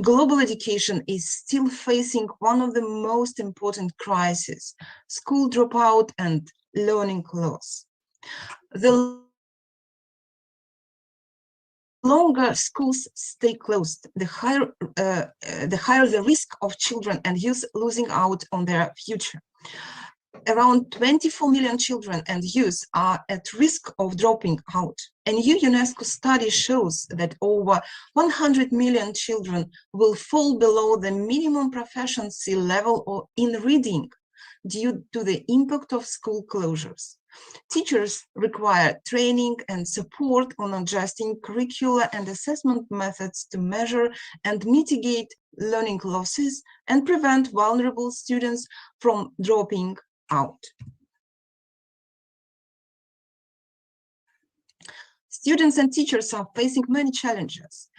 Global education is still facing one of the most important crises: school dropout and learning loss. The longer schools stay closed, the higher the risk of children and youth losing out on their future. Around 24 million children and youth are at risk of dropping out. A new UNESCO study shows that over 100 million children will fall below the minimum proficiency level in reading due to the impact of school closures. Teachers require training and support on adjusting curricula and assessment methods to measure and mitigate learning losses and prevent vulnerable students from dropping out. Students and teachers are facing many challenges.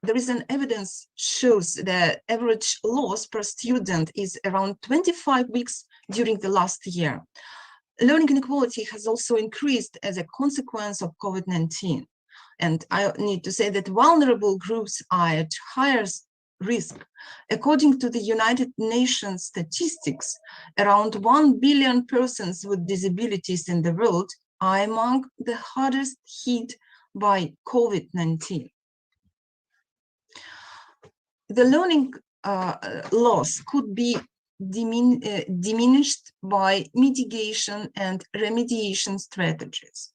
There is an evidence shows that average loss per student is around 25 weeks during the last year. Learning inequality has also increased as a consequence of COVID-19. And I need to say that vulnerable groups are at higher risk. According to the United Nations statistics, around 1 billion persons with disabilities in the world are among the hardest hit by COVID-19. The learning loss could be diminished by mitigation and remediation strategies.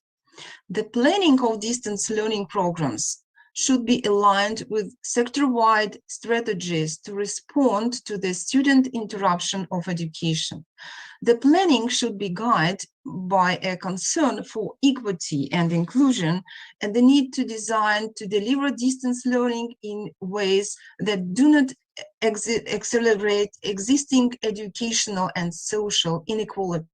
The planning of distance learning programs should be aligned with sector-wide strategies to respond to the student interruption of education. The planning should be guided by a concern for equity and inclusion and the need to design to deliver distance learning in ways that do not accelerate existing educational and social inequalities.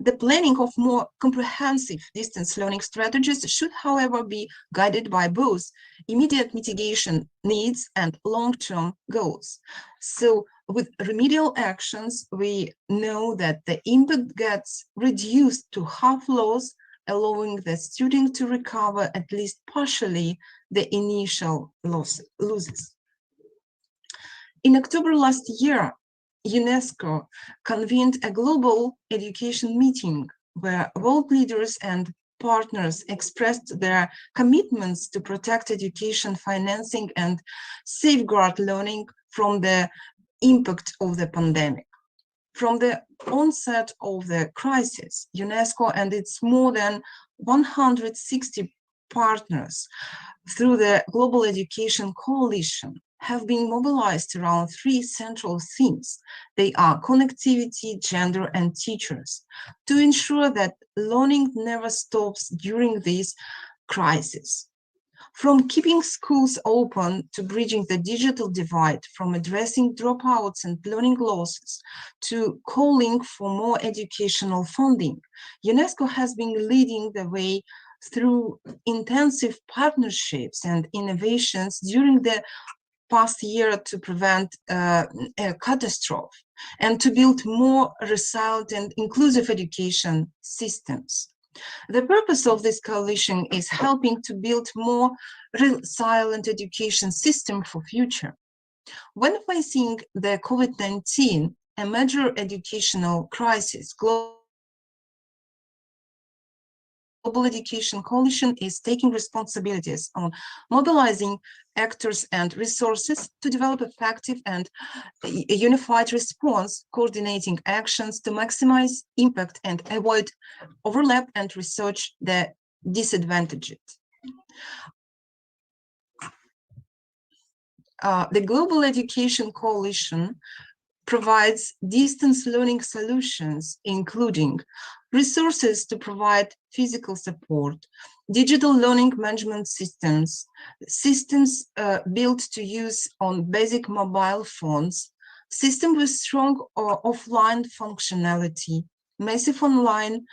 The planning of more comprehensive distance learning strategies should, however, be guided by both immediate mitigation needs and long-term goals. So with remedial actions, we know that the impact gets reduced to half loss, allowing the student to recover at least partially the initial losses. In October last year, UNESCO convened a global education meeting where world leaders and partners expressed their commitments to protect education financing and safeguard learning from the impact of the pandemic. From the onset of the crisis, UNESCO and its more than 160 partners through the Global Education Coalition have been mobilized around three central themes. They are connectivity, gender, and teachers, to ensure that learning never stops during this crisis. From keeping schools open to bridging the digital divide, from addressing dropouts and learning losses, to calling for more educational funding, UNESCO has been leading the way through intensive partnerships and innovations during the past year to prevent a catastrophe. and to build more resilient and inclusive education systems. The purpose of this coalition is helping to build more resilient education system for future. When facing the COVID-19, a major educational crisis, Global Education Coalition is taking responsibilities on mobilizing actors and resources to develop effective and a unified response, coordinating actions to maximize impact and avoid overlap and research the disadvantaged. The Global Education Coalition provides distance learning solutions, including resources to provide physical support, digital learning management systems, systems built to use on basic mobile phones, systems with strong offline functionality, massive online,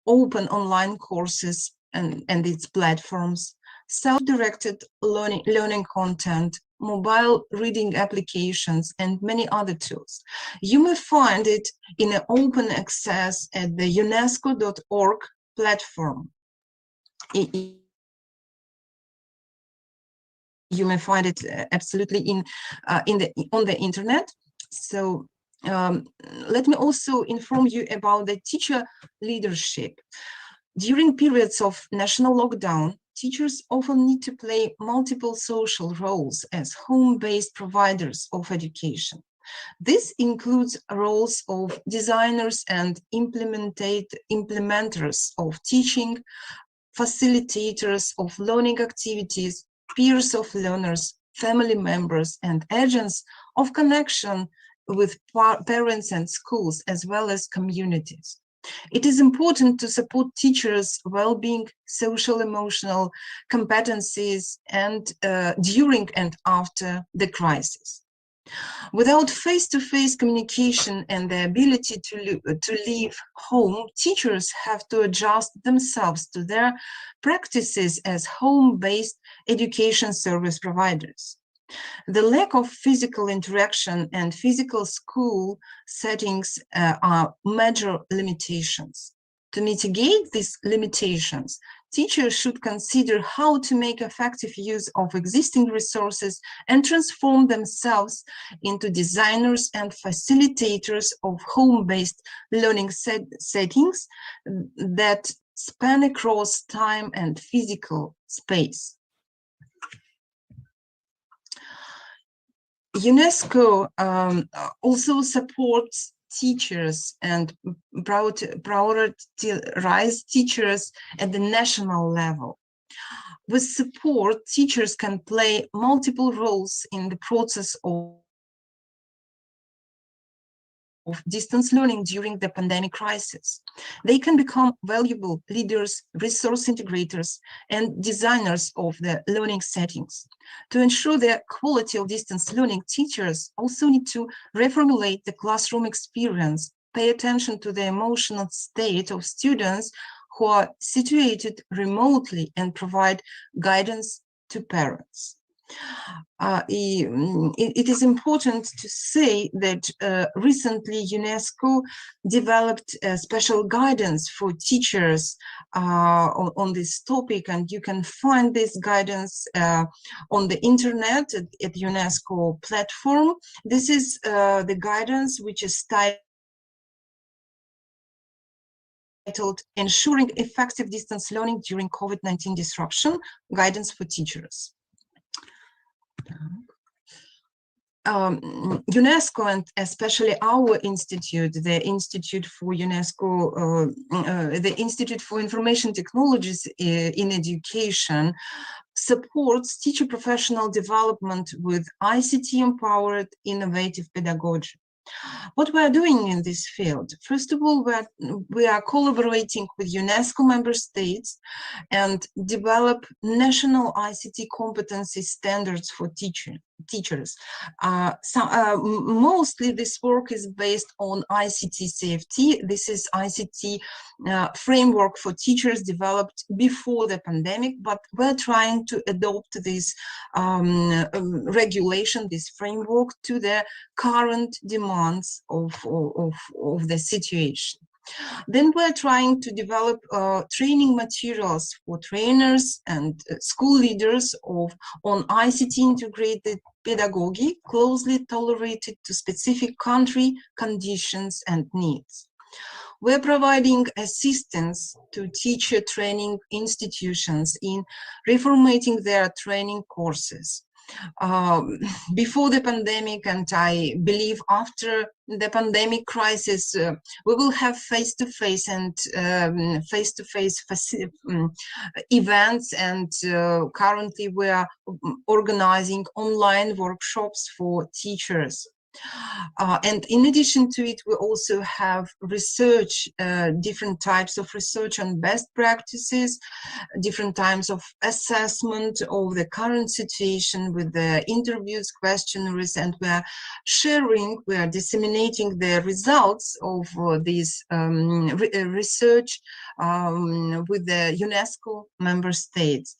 open online courses and its platforms, self-directed learning content, mobile reading applications, and many other tools. You may find it in an open access at the UNESCO.org platform. You may find it absolutely on the internet. So let me also inform you about the teacher leadership. During periods of national lockdown, teachers often need to play multiple social roles as home-based providers of education. This includes roles of designers and implementers of teaching, facilitators of learning activities, peers of learners, family members, and agents of connection with parents and schools, as well as communities. It is important to support teachers' well-being, social, emotional competencies, and during and after the crisis. Without face-to-face communication and the ability to leave home, teachers have to adjust themselves to their practices as home-based education service providers. The lack of physical interaction and physical school settings are major limitations. To mitigate these limitations, teachers should consider how to make effective use of existing resources and transform themselves into designers and facilitators of home-based learning settings that span across time and physical space. UNESCO also supports teachers and prioritize teachers at the national level. With support, teachers can play multiple roles in the process of distance learning during the pandemic crisis. They can become valuable leaders, resource integrators, and designers of the learning settings. To ensure the quality of distance learning, teachers also need to reformulate the classroom experience, pay attention to the emotional state of students who are situated remotely, and provide guidance to parents. It is important to say that recently UNESCO developed special guidance for teachers on this topic, and you can find this guidance on the internet at UNESCO platform. This is the guidance which is titled Ensuring Effective Distance Learning During COVID-19 Disruption, Guidance for Teachers. UNESCO, and especially our institute, the Institute for UNESCO, the Institute for Information Technologies in Education, supports teacher professional development with ICT-empowered innovative pedagogy. What we are doing in this field, first of all, we are collaborating with UNESCO member states and develop national ICT competency standards for teaching. teachers. Mostly this work is based on ICT CFT. This is ICT framework for teachers developed before the pandemic, but we're trying to adopt this regulation, this framework, to the current demands of the situation. Then we're trying to develop training materials for trainers and school leaders on ICT integrated pedagogy, closely tolerated to specific country conditions and needs. We're providing assistance to teacher training institutions in reformatting their training courses. Before the pandemic, and I believe after the pandemic crisis, we will have face-to-face and face-to-face events, and currently we are organizing online workshops for teachers. And in addition to it, we also have research, different types of research on best practices, different types of assessment of the current situation with the interviews, questionnaires, and we are disseminating the results of this research with the UNESCO member states.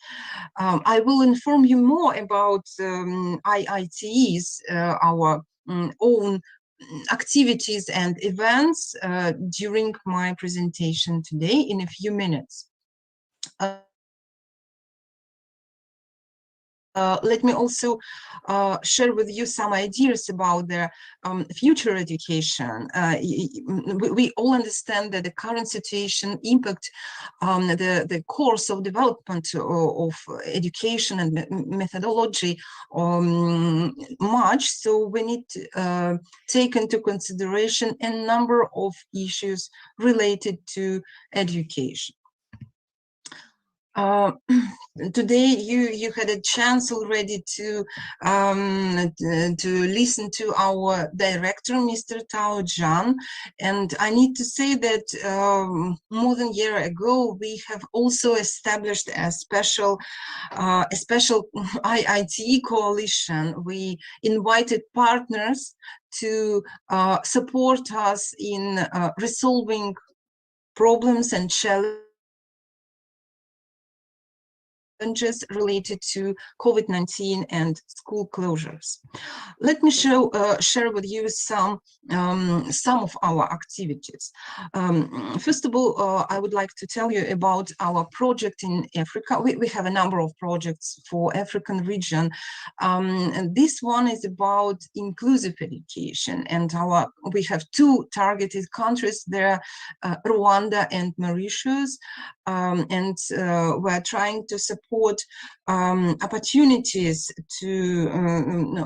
I will inform you more about IITEs, our own activities and events during my presentation today in a few minutes. Let me also share with you some ideas about the future education. We all understand that the current situation impacts the course of development of education and methodology much, so we need to take into consideration a number of issues related to education. Today you had a chance already to listen to our director, Mr. Tao Zhan, and I need to say that more than a year ago we have also established a special IITE coalition. We invited partners to support us in resolving problems and challenges related to COVID-19 and school closures. Let me share with you some of our activities. First of all, I would like to tell you about our project in Africa. We have a number of projects for African region. And this one is about inclusive education, and we have two targeted countries there, Rwanda and Mauritius, and we're trying to support opportunities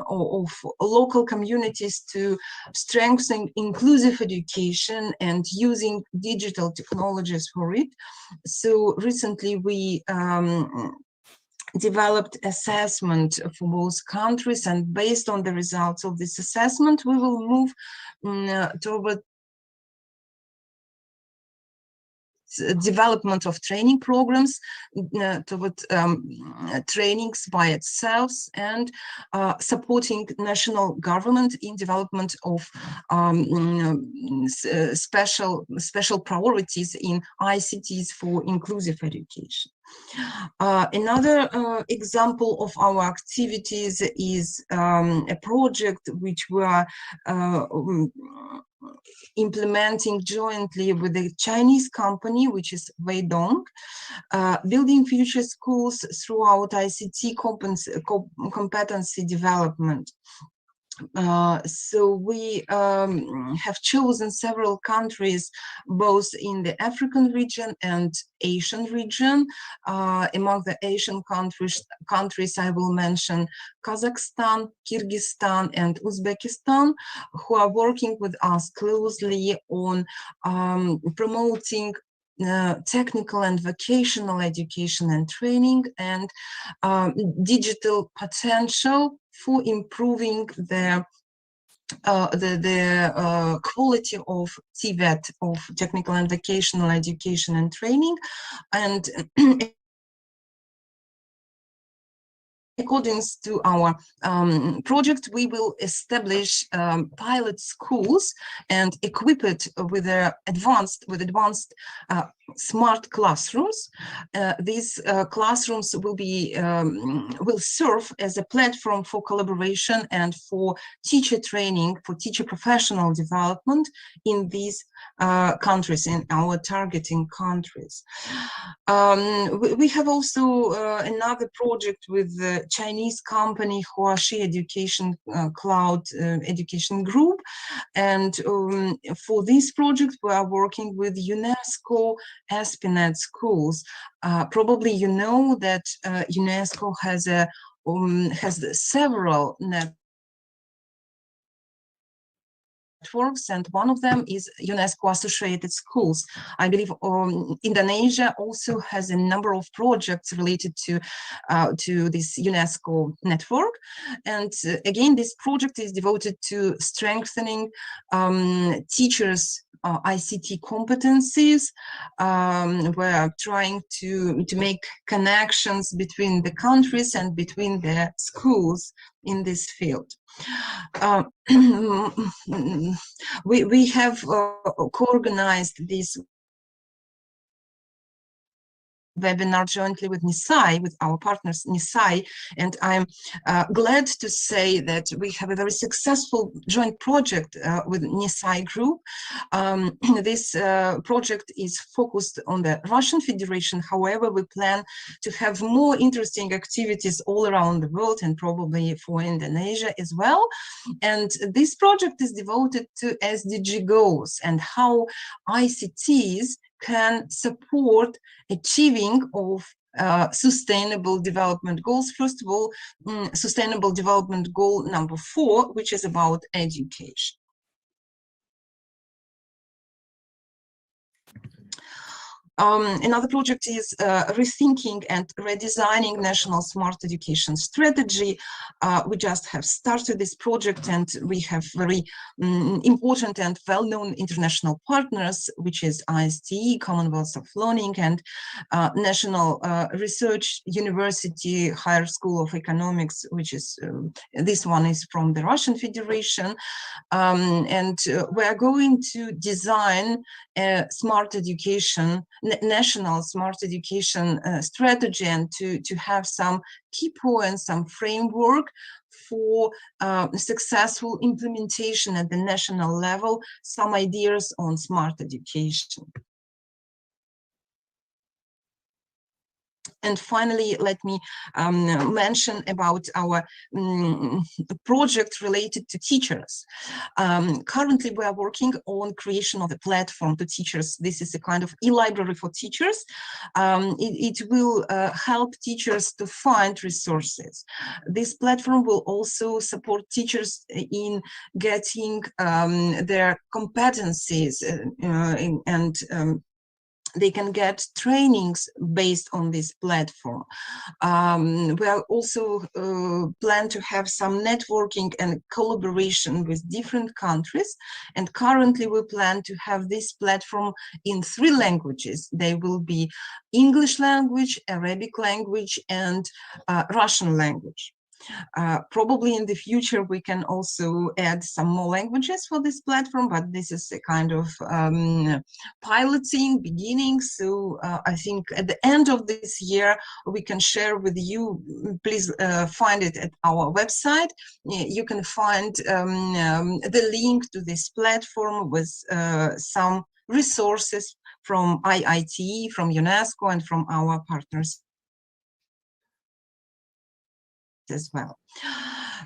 of local communities to strengthen inclusive education and using digital technologies for it. So recently we developed assessment for both countries, and based on the results of this assessment, we will move toward development of training programs, toward trainings by itself, and supporting national government in development of special priorities in ICTs for inclusive education. Another example of our activities is a project which we are implementing jointly with the Chinese company, which is Weidong, building future schools throughout ICT competency development. So we have chosen several countries, both in the African region and Asian region. Among the Asian countries, I will mention Kazakhstan, Kyrgyzstan, and Uzbekistan, who are working with us closely on promoting technical and vocational education and training, and digital potential for improving the quality of TVET, of technical and vocational education and training, and accordance to our project, we will establish pilot schools and equip it with advanced smart classrooms. These classrooms will serve as a platform for collaboration and for teacher training, for teacher professional development in these countries, in our targeting countries. We have also another project with the Chinese company Huaxi Education Cloud Education Group, and for this project we are working with UNESCO Aspinet schools. Probably you know that UNESCO has several networks, and one of them is UNESCO Associated Schools. I believe Indonesia also has a number of projects related to this UNESCO network. And again, this project is devoted to strengthening teachers' ICT competencies. We're trying to make connections between the countries and between the schools in this field. We have co-organized this webinar jointly with NISAI, with our partners NISAI, and I'm glad to say that we have a very successful joint project with NISAI group. This project is focused on the Russian Federation. However, we plan to have more interesting activities all around the world and probably for Indonesia as well. And this project is devoted to SDG goals and how ICTs can support achieving of sustainable development goals. First of all, sustainable development goal number 4, which is about education. Another project is rethinking and redesigning national smart education strategy. We just have started this project, and we have very important and well-known international partners, which is ISTE, Commonwealth of Learning, and National Research University Higher School of Economics, which is, this one is from the Russian Federation. And we are going to design a smart education, national smart education strategy, and to have some key points, some framework for successful implementation at the national level, some ideas on smart education. And finally, let me mention about our project related to teachers. Currently, we are working on creation of a platform to teachers. This is a kind of e-library for teachers. It will help teachers to find resources. This platform will also support teachers in getting their competencies and they can get trainings based on this platform. We are also plan to have some networking and collaboration with different countries. And currently we plan to have this platform in 3 languages. They will be English language, Arabic language, and Russian language. Probably in the future we can also add some more languages for this platform, but this is a kind of piloting beginning. So I think at the end of this year we can share with you. Please find it at our website. You can find the link to this platform with some resources from IIT, from UNESCO, and from our partners as well.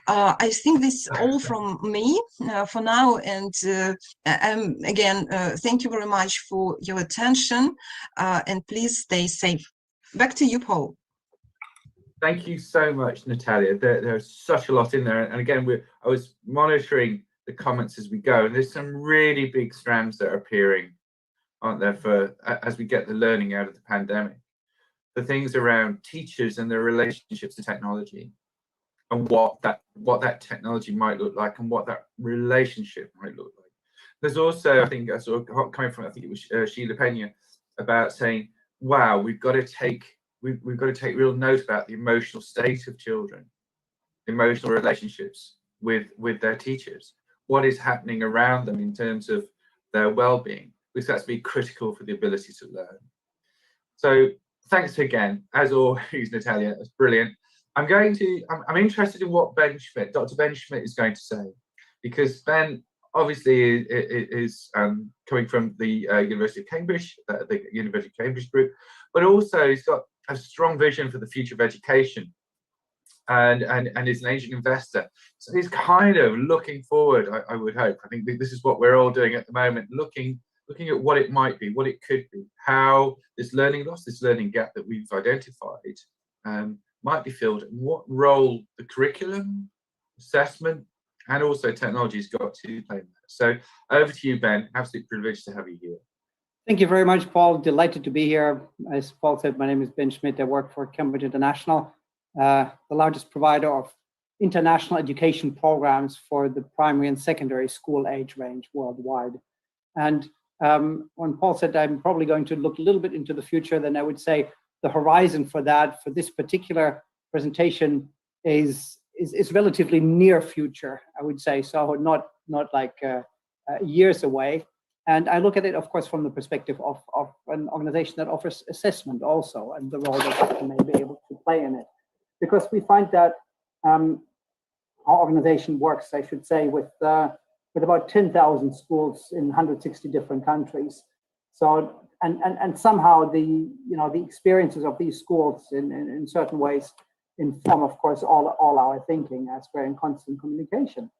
I think this is all from me for now, and again, thank you very much for your attention, and please stay safe. Back to you, Paul. Thank you so much, Natalia. There's such a lot in there, and again, I was monitoring the comments as we go, and there's some really big strands that are appearing, aren't there, for as we get the learning out of the pandemic. The things around teachers and their relationships to technology, and what that technology might look like, and what that relationship might look like. There's also, I think, coming from, I think it was Sheila Pena, about saying, wow, we've got to take we've got to take real note about the emotional state of children, emotional relationships with their teachers, what is happening around them in terms of their well-being, because that's be critical for the ability to learn. So thanks again, as always, Natalia, that's brilliant. I'm interested in what Dr. Ben Schmidt is going to say, because Ben obviously is coming from the University of Cambridge, the University of Cambridge group, but also he's got a strong vision for the future of education, and is an angel investor. So he's kind of looking forward, I would hope. I think this is what we're all doing at the moment, looking at what it might be, what it could be, how this learning loss, this learning gap that we've identified might be filled, and what role the curriculum, assessment, and also technology's got to play in that. So over to you, Ben. Absolute privilege to have you here. Thank you very much, Paul. Delighted to be here. As Paul said, my name is Ben Schmidt. I work for Cambridge International, the largest provider of international education programs for the primary and secondary school age range worldwide. And when Paul said I'm probably going to look a little bit into the future, then I would say the horizon for that, for this particular presentation, is relatively near future, I would say. So not like years away. And I look at it, of course, from the perspective of an organization that offers assessment also, and the role that we may be able to play in it. Because we find that our organization works, I should say, with about 10,000 schools in 160 different countries. So, and somehow the experiences of these schools in certain ways inform, of course, all our thinking, as we're in constant communication.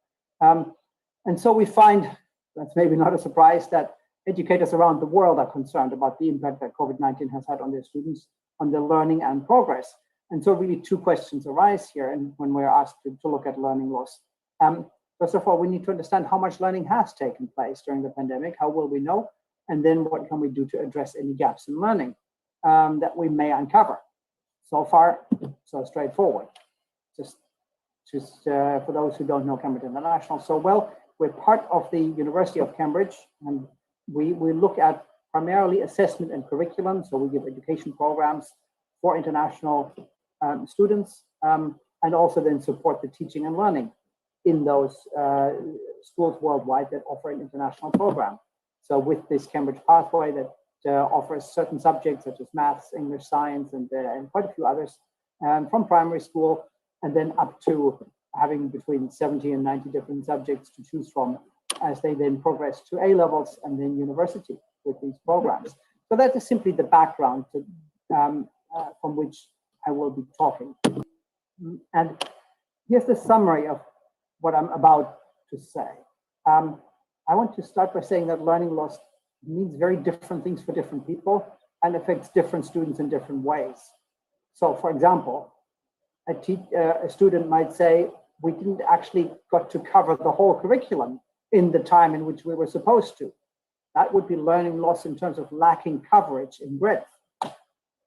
And so we find, that's maybe not a surprise, that educators around the world are concerned about the impact that COVID-19 has had on their students, on their learning and progress. And so really two questions arise here, and when we're asked to look at learning loss. First of all, we need to understand how much learning has taken place during the pandemic. How will we know? And then what can we do to address any gaps in learning that we may uncover? So far, so straightforward. Just for those who don't know Cambridge International so well, we're part of the University of Cambridge, and we look at primarily assessment and curriculum. So we give education programs for international students, and also then support the teaching and learning in those schools worldwide that offer an international program. So with this Cambridge pathway that offers certain subjects such as maths, English, science, and quite a few others from primary school, and then up to having between 70 and 90 different subjects to choose from as they then progress to A levels and then university with these programs. So that is simply the background to, from which I will be talking. And here's the summary of what I'm about to say. I want to start by saying that learning loss means very different things for different people and affects different students in different ways. So for example, a student might say, we didn't actually got to cover the whole curriculum in the time in which we were supposed to. That would be learning loss in terms of lacking coverage in breadth.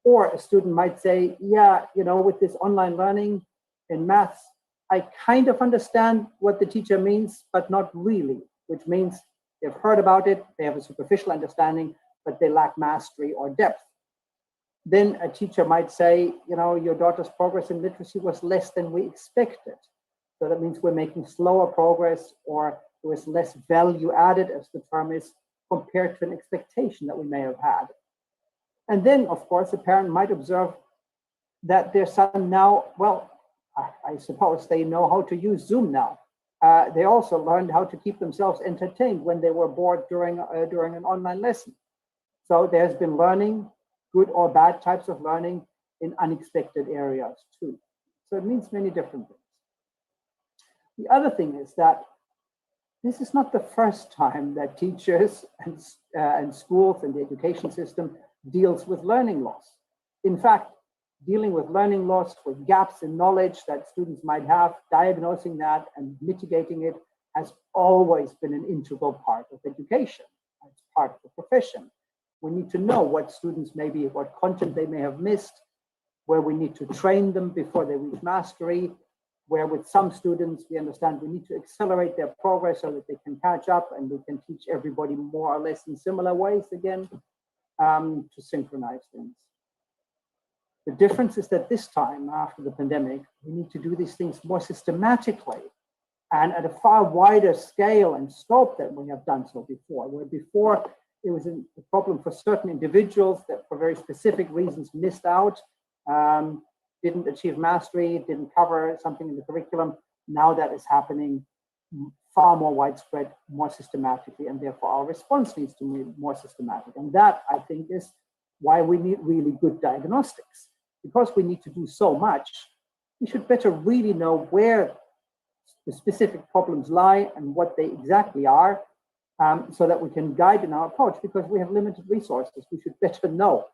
Or a student might say, yeah, with this online learning in maths, I kind of understand what the teacher means, but not really, which means they've heard about it, they have a superficial understanding, but they lack mastery or depth. Then a teacher might say, your daughter's progress in literacy was less than we expected. So that means we're making slower progress, or there was less value added, as the term is, compared to an expectation that we may have had. And then, of course, a parent might observe that their son now, well, I suppose they know how to use Zoom now. They also learned how to keep themselves entertained when they were bored during an online lesson. So there's been learning, good or bad types of learning in unexpected areas too. So it means many different things. The other thing is that this is not the first time that teachers and schools and the education system deals with learning loss. In fact, dealing with learning loss, with gaps in knowledge that students might have, diagnosing that and mitigating it has always been an integral part of education. It's part of the profession. We need to know what students what content they may have missed, where we need to train them before they reach mastery, where with some students, we understand we need to accelerate their progress so that they can catch up and we can teach everybody more or less in similar ways again, to synchronize things. The difference is that this time, after the pandemic, we need to do these things more systematically and at a far wider scale and scope than we have done so before. Where before it was a problem for certain individuals that for very specific reasons missed out, didn't achieve mastery, didn't cover something in the curriculum. Now that is happening far more widespread, more systematically, and therefore our response needs to be more systematic. And that, I think, is why we need really good diagnostics. Because we need to do so much, we should better really know where the specific problems lie and what they exactly are, so that we can guide in our approach. Because we have limited resources, we should better know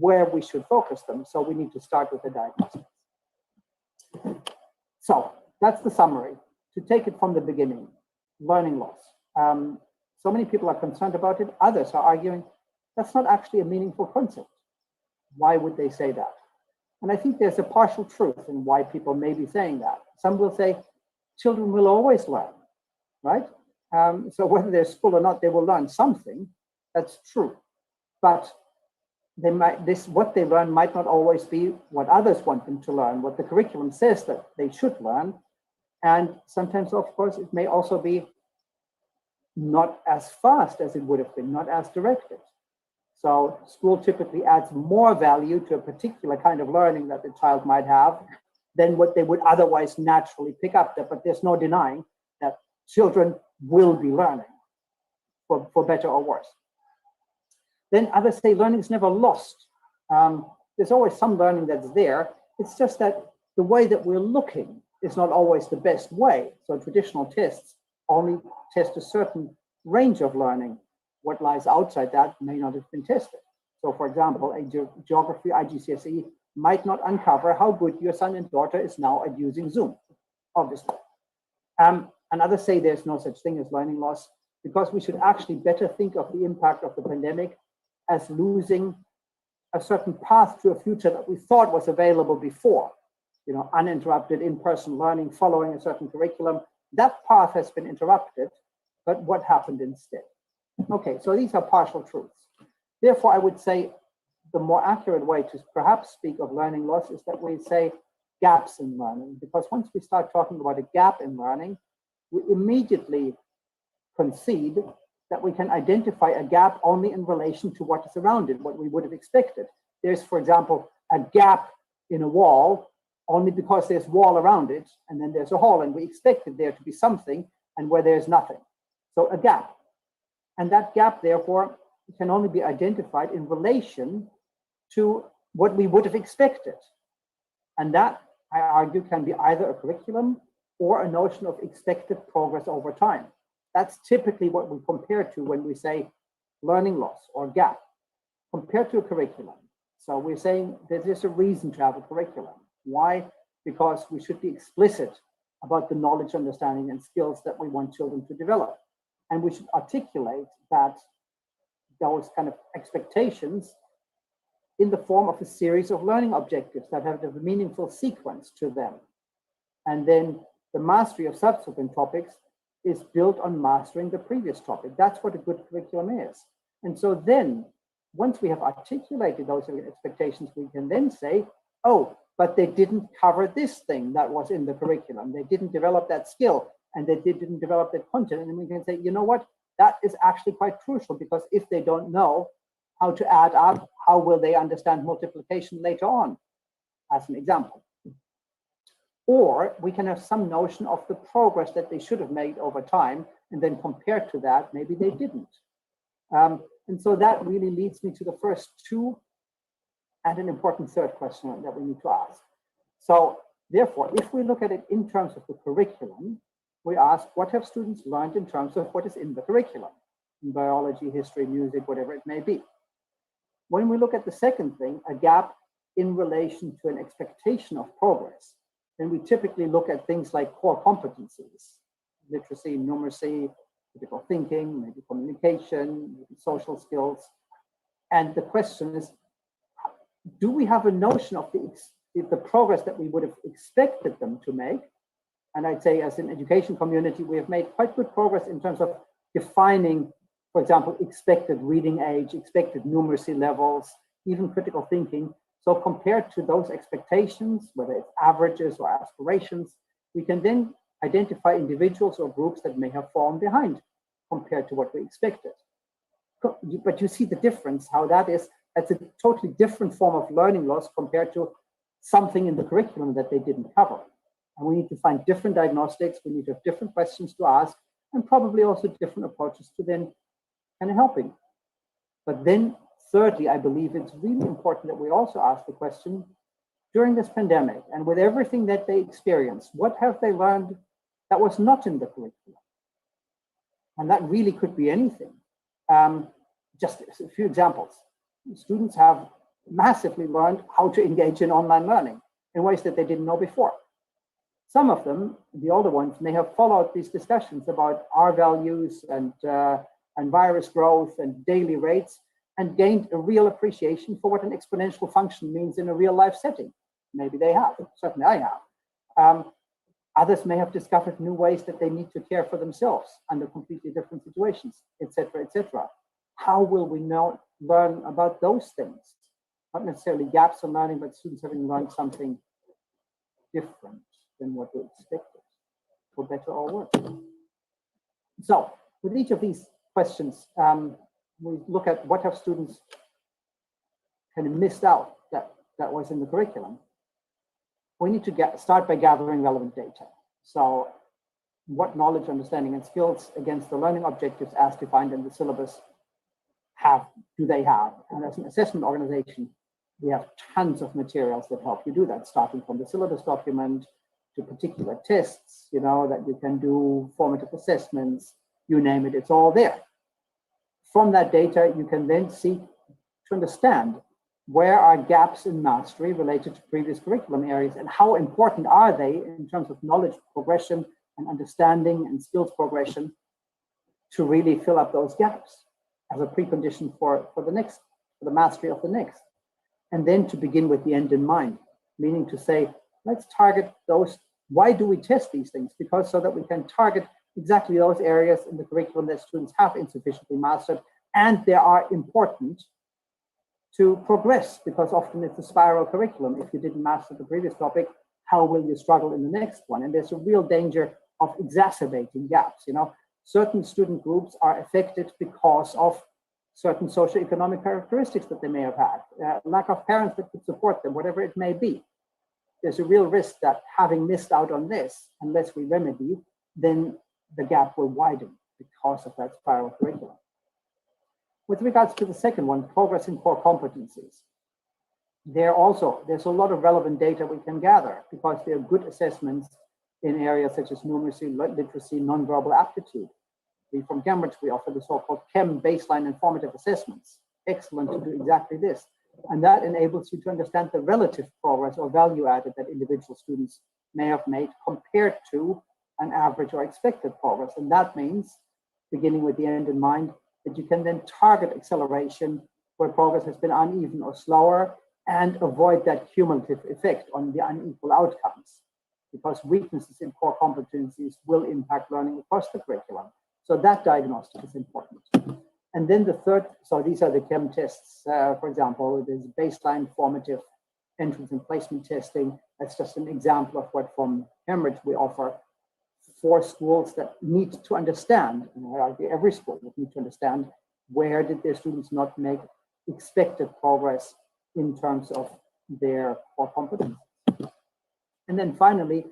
where we should focus them. So we need to start with the diagnostics. So that's the summary. To take it from the beginning, learning loss. So many people are concerned about it. Others are arguing that's not actually a meaningful concept. Why would they say that? And I think there's a partial truth in why people may be saying that. Some will say children will always learn, right? So whether they're school or not, they will learn something. That's true. But they might, what they learn might not always be what others want them to learn, what the curriculum says that they should learn. And sometimes, of course, it may also be not as fast as it would have been, not as directed. So school typically adds more value to a particular kind of learning that the child might have than what they would otherwise naturally pick up. But there's no denying that children will be learning, for better or worse. Then others say learning is never lost. There's always some learning that's there. It's just that the way that we're looking is not always the best way. So traditional tests only test a certain range of learning. What lies outside that may not have been tested. So for example, a geography IGCSE might not uncover how good your son and daughter is now at using Zoom, obviously. And others say there's no such thing as learning loss, because we should actually better think of the impact of the pandemic as losing a certain path to a future that we thought was available before. You know, uninterrupted in-person learning following a certain curriculum. That path has been interrupted, but what happened instead? Okay, so these are partial truths. Therefore, I would say the more accurate way to perhaps speak of learning loss is that we say gaps in learning, because once we start talking about a gap in learning, we immediately concede that we can identify a gap only in relation to what is around it, what we would have expected. There's, for example, a gap in a wall only because there's wall around it, and then there's a hole, and we expected there to be something, and where there's nothing. So a gap. And that gap, therefore, can only be identified in relation to what we would have expected. And that, I argue, can be either a curriculum or a notion of expected progress over time. That's typically what we compare to when we say learning loss or gap, compared to a curriculum. So we're saying that there's a reason to have a curriculum. Why? Because we should be explicit about the knowledge, understanding, and skills that we want children to develop. And we should articulate that, those kind of expectations, in the form of a series of learning objectives that have a meaningful sequence to them. And then the mastery of subsequent topics is built on mastering the previous topic. That's what a good curriculum is. And so then, once we have articulated those expectations, we can then say, oh, but they didn't cover this thing that was in the curriculum. They didn't develop that skill, and they didn't develop that content. And then we can say, you know what? That is actually quite crucial, because if they don't know how to add up, how will they understand multiplication later on, as an example? Or we can have some notion of the progress that they should have made over time, and then compared to that, maybe they didn't. And so that really leads me to the first two and an important third question that we need to ask. So therefore, if we look at it in terms of the curriculum, we ask, what have students learned in terms of what is in the curriculum? In biology, history, music, whatever it may be. When we look at the second thing, a gap in relation to an expectation of progress, then we typically look at things like core competencies, literacy, numeracy, critical thinking, maybe communication, maybe social skills. And the question is, do we have a notion of the progress that we would have expected them to make? And I'd say, as an education community, we have made quite good progress in terms of defining, for example, expected reading age, expected numeracy levels, even critical thinking, So compared to those expectations, whether it's averages or aspirations, we can then identify individuals or groups that may have fallen behind compared to what we expected. But you see the difference, how that's a totally different form of learning loss compared to something in the curriculum that they didn't cover. And we need to find different diagnostics, we need to have different questions to ask, and probably also different approaches to then kind of helping. But then thirdly, I believe it's really important that we also ask the question, during this pandemic and with everything that they experienced, what have they learned that was not in the curriculum? And that really could be anything. Just a few examples. Students have massively learned how to engage in online learning in ways that they didn't know before. Some of them, the older ones, may have followed these discussions about R values and virus growth and daily rates and gained a real appreciation for what an exponential function means in a real life setting. Maybe they have, certainly I have. Others may have discovered new ways that they need to care for themselves under completely different situations, etc., etc. How will we now learn about those things? Not necessarily gaps in learning, but students having learned something different than what we expected, for better or worse. So with each of these questions, we look at what have students kind of missed out that was in the curriculum. We need to start by gathering relevant data. So what knowledge, understanding, and skills against the learning objectives as defined in the syllabus do they have? And as an assessment organization, we have tons of materials that help you do that, starting from the syllabus document to particular tests, that you can do, formative assessments, you name it, it's all there. From that data, you can then seek to understand where are gaps in mastery related to previous curriculum areas and how important are they in terms of knowledge progression and understanding and skills progression to really fill up those gaps as a precondition for the mastery of the next. And then to begin with the end in mind, meaning to say, let's target those. Why do we test these things? Because so that we can target exactly those areas in the curriculum that students have insufficiently mastered and they are important to progress, because often it's a spiral curriculum. If you didn't master the previous topic, how will you struggle in the next one? And there's a real danger of exacerbating gaps. Certain student groups are affected because of certain socioeconomic characteristics that they may have had, lack of parents that could support them, whatever it may be. There's a real risk that having missed out on this, unless we remedy, then the gap will widen because of that spiral curriculum. With regards to the second one, progress in core competencies, there's a lot of relevant data we can gather because there are good assessments in areas such as numeracy, literacy, nonverbal aptitude. From Cambridge, we offer the so-called CHEM baseline and formative assessments. Excellent to do exactly this. And that enables you to understand the relative progress or value added that individual students may have made compared to an average or expected progress. And that means, beginning with the end in mind, that you can then target acceleration where progress has been uneven or slower and avoid that cumulative effect on the unequal outcomes, because weaknesses in core competencies will impact learning across the curriculum. So that diagnostic is important. And then the third, so these are the CHEM tests, for example, there's baseline, formative, entrance and placement testing. That's just an example of what from Cambridge we offer for schools that need to understand, every school would need to understand where did their students not make expected progress in terms of their core competence. And then finally,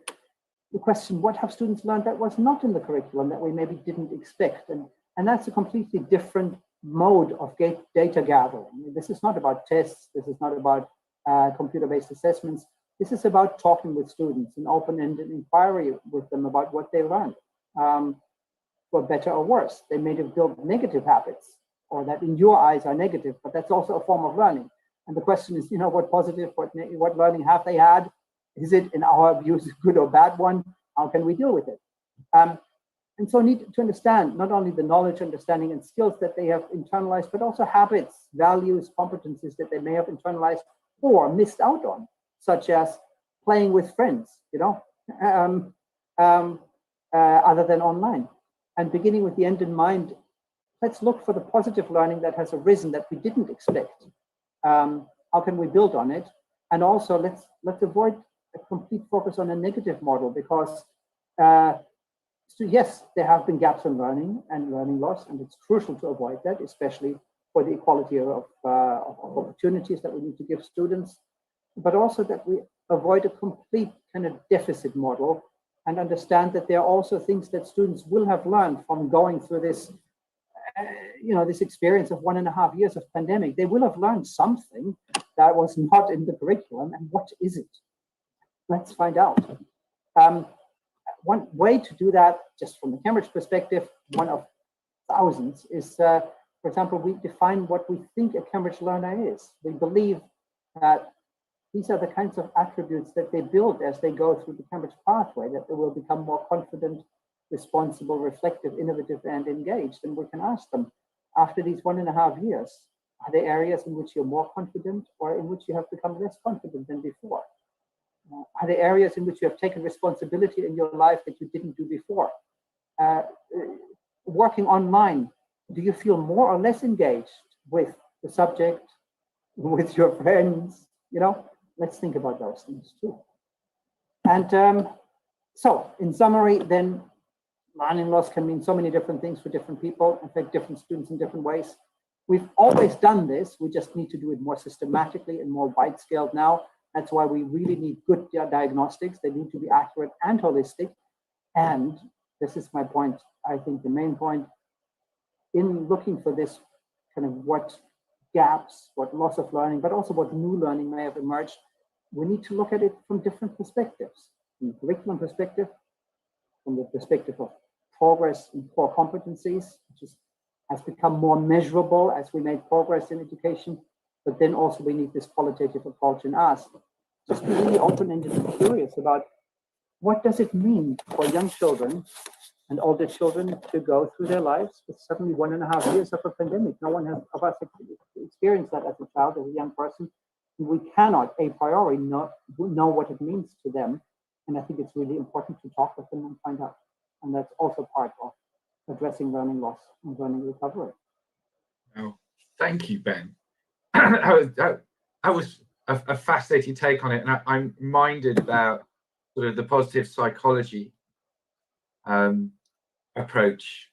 the question, what have students learned that was not in the curriculum that we maybe didn't expect? And that's a completely different mode of data gathering. This is not about tests, this is not about computer-based assessments. This is about talking with students, an open-ended inquiry with them about what they learned, for better or worse. They may have built negative habits, or that in your eyes are negative, but that's also a form of learning. And the question is, what positive, what learning have they had? Is it, in our views, a good or bad one? How can we deal with it? And so need to understand not only the knowledge, understanding, and skills that they have internalized, but also habits, values, competencies that they may have internalized or missed out on, such as playing with friends, other than online. And beginning with the end in mind, let's look for the positive learning that has arisen that we didn't expect. How can we build on it? And also let's avoid a complete focus on a negative model, because so yes, there have been gaps in learning and learning loss, and it's crucial to avoid that, especially for the equality of opportunities that we need to give students, but also that we avoid a complete kind of deficit model, and understand that there are also things that students will have learned from going through this, this experience of 1.5 years of pandemic. They will have learned something that was not in the curriculum, and what is it? Let's find out. One way to do that, just from the Cambridge perspective, one of thousands, is, for example, we define what we think a Cambridge learner is. We believe that these are the kinds of attributes that they build as they go through the Cambridge pathway, that they will become more confident, responsible, reflective, innovative, and engaged. And we can ask them, after these 1.5 years, are there areas in which you're more confident, or in which you have become less confident than before? Are there areas in which you have taken responsibility in your life that you didn't do before? Working online, do you feel more or less engaged with the subject, with your friends? Let's think about those things too. And so, in summary, then, learning loss can mean so many different things for different people, affect different students in different ways. We've always done this. We just need to do it more systematically and more wide-scaled now. That's why we really need good diagnostics. They need to be accurate and holistic. And this is my point, I think the main point, in looking for this kind of what gaps, what loss of learning, but also what new learning may have emerged, we need to look at it from different perspectives. From the curriculum perspective, from the perspective of progress in core competencies, which has become more measurable as we made progress in education. But then also we need this qualitative approach in us. Just be really open-ended and curious about what does it mean for young children and older children to go through their lives with suddenly 1.5 years of a pandemic. No one of us experienced that as a child, as a young person. And we cannot a priori know what it means to them. And I think it's really important to talk with them and find out. And that's also part of addressing learning loss and learning recovery. Oh, thank you, Ben. that was a fascinating take on it, and I'm minded about sort of the positive psychology approach,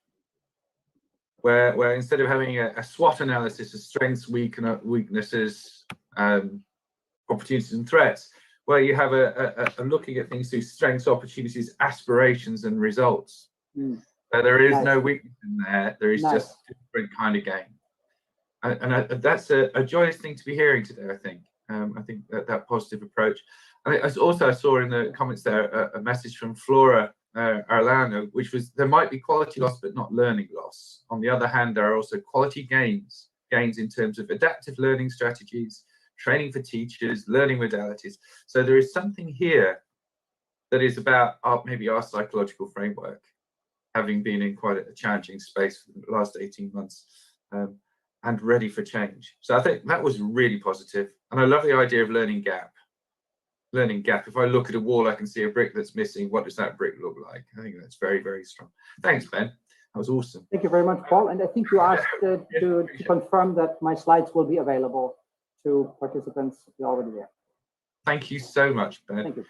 where instead of having a SWOT analysis of strengths, weaknesses, opportunities and threats, where you have a looking at things through strengths, opportunities, aspirations and results. There is no weakness in there. There is just a different kind of game. And that's a joyous thing to be hearing today, I think. I think that positive approach. And I saw in the comments there a message from Flora Arlano, which was there might be quality loss, but not learning loss. On the other hand, there are also quality gains in terms of adaptive learning strategies, training for teachers, learning modalities. So there is something here that is about maybe our psychological framework, having been in quite a challenging space for the last 18 months. And ready for change. So I think that was really positive. And I love the idea of learning gap. Learning gap. If I look at a wall, I can see a brick that's missing. What does that brick look like? I think that's very, very strong. Thanks, Ben. That was awesome. Thank you very much, Paul. And I think you asked to confirm that my slides will be available to participants. They're already there. Thank you so much, Ben. Thank you.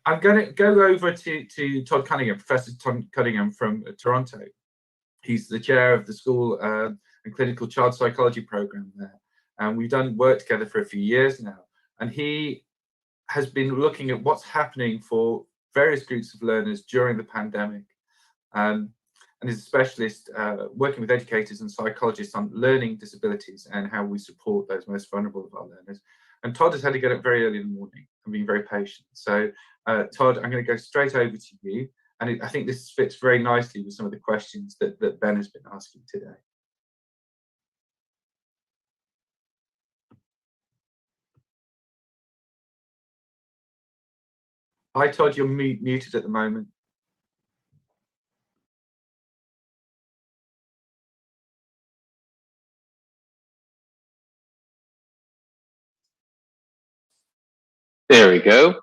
I'm going to go over to Todd Cunningham, Professor Todd Cunningham from Toronto. He's the chair of the school and clinical child psychology program there. And we've done work together for a few years now. And he has been looking at what's happening for various groups of learners during the pandemic. And is a specialist working with educators and psychologists on learning disabilities and how we support those most vulnerable of our learners. And Todd has had to get up very early in the morning and being very patient. So Todd, I'm going to go straight over to you. And I think this fits very nicely with some of the questions that Ben has been asking today. Hi, Todd, you're muted at the moment. There we go.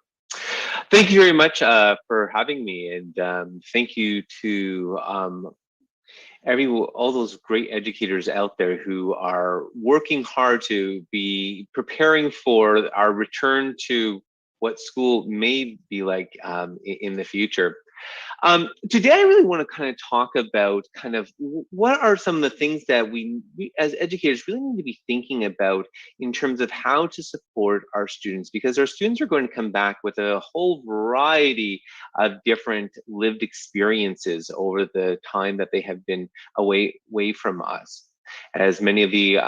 Thank you very much for having me, and thank you to all those great educators out there who are working hard to be preparing for our return to what school may be like in the future. Today, I really want to kind of talk about kind of what are some of the things that we as educators really need to be thinking about in terms of how to support our students, because our students are going to come back with a whole variety of different lived experiences over the time that they have been away from us. As many of the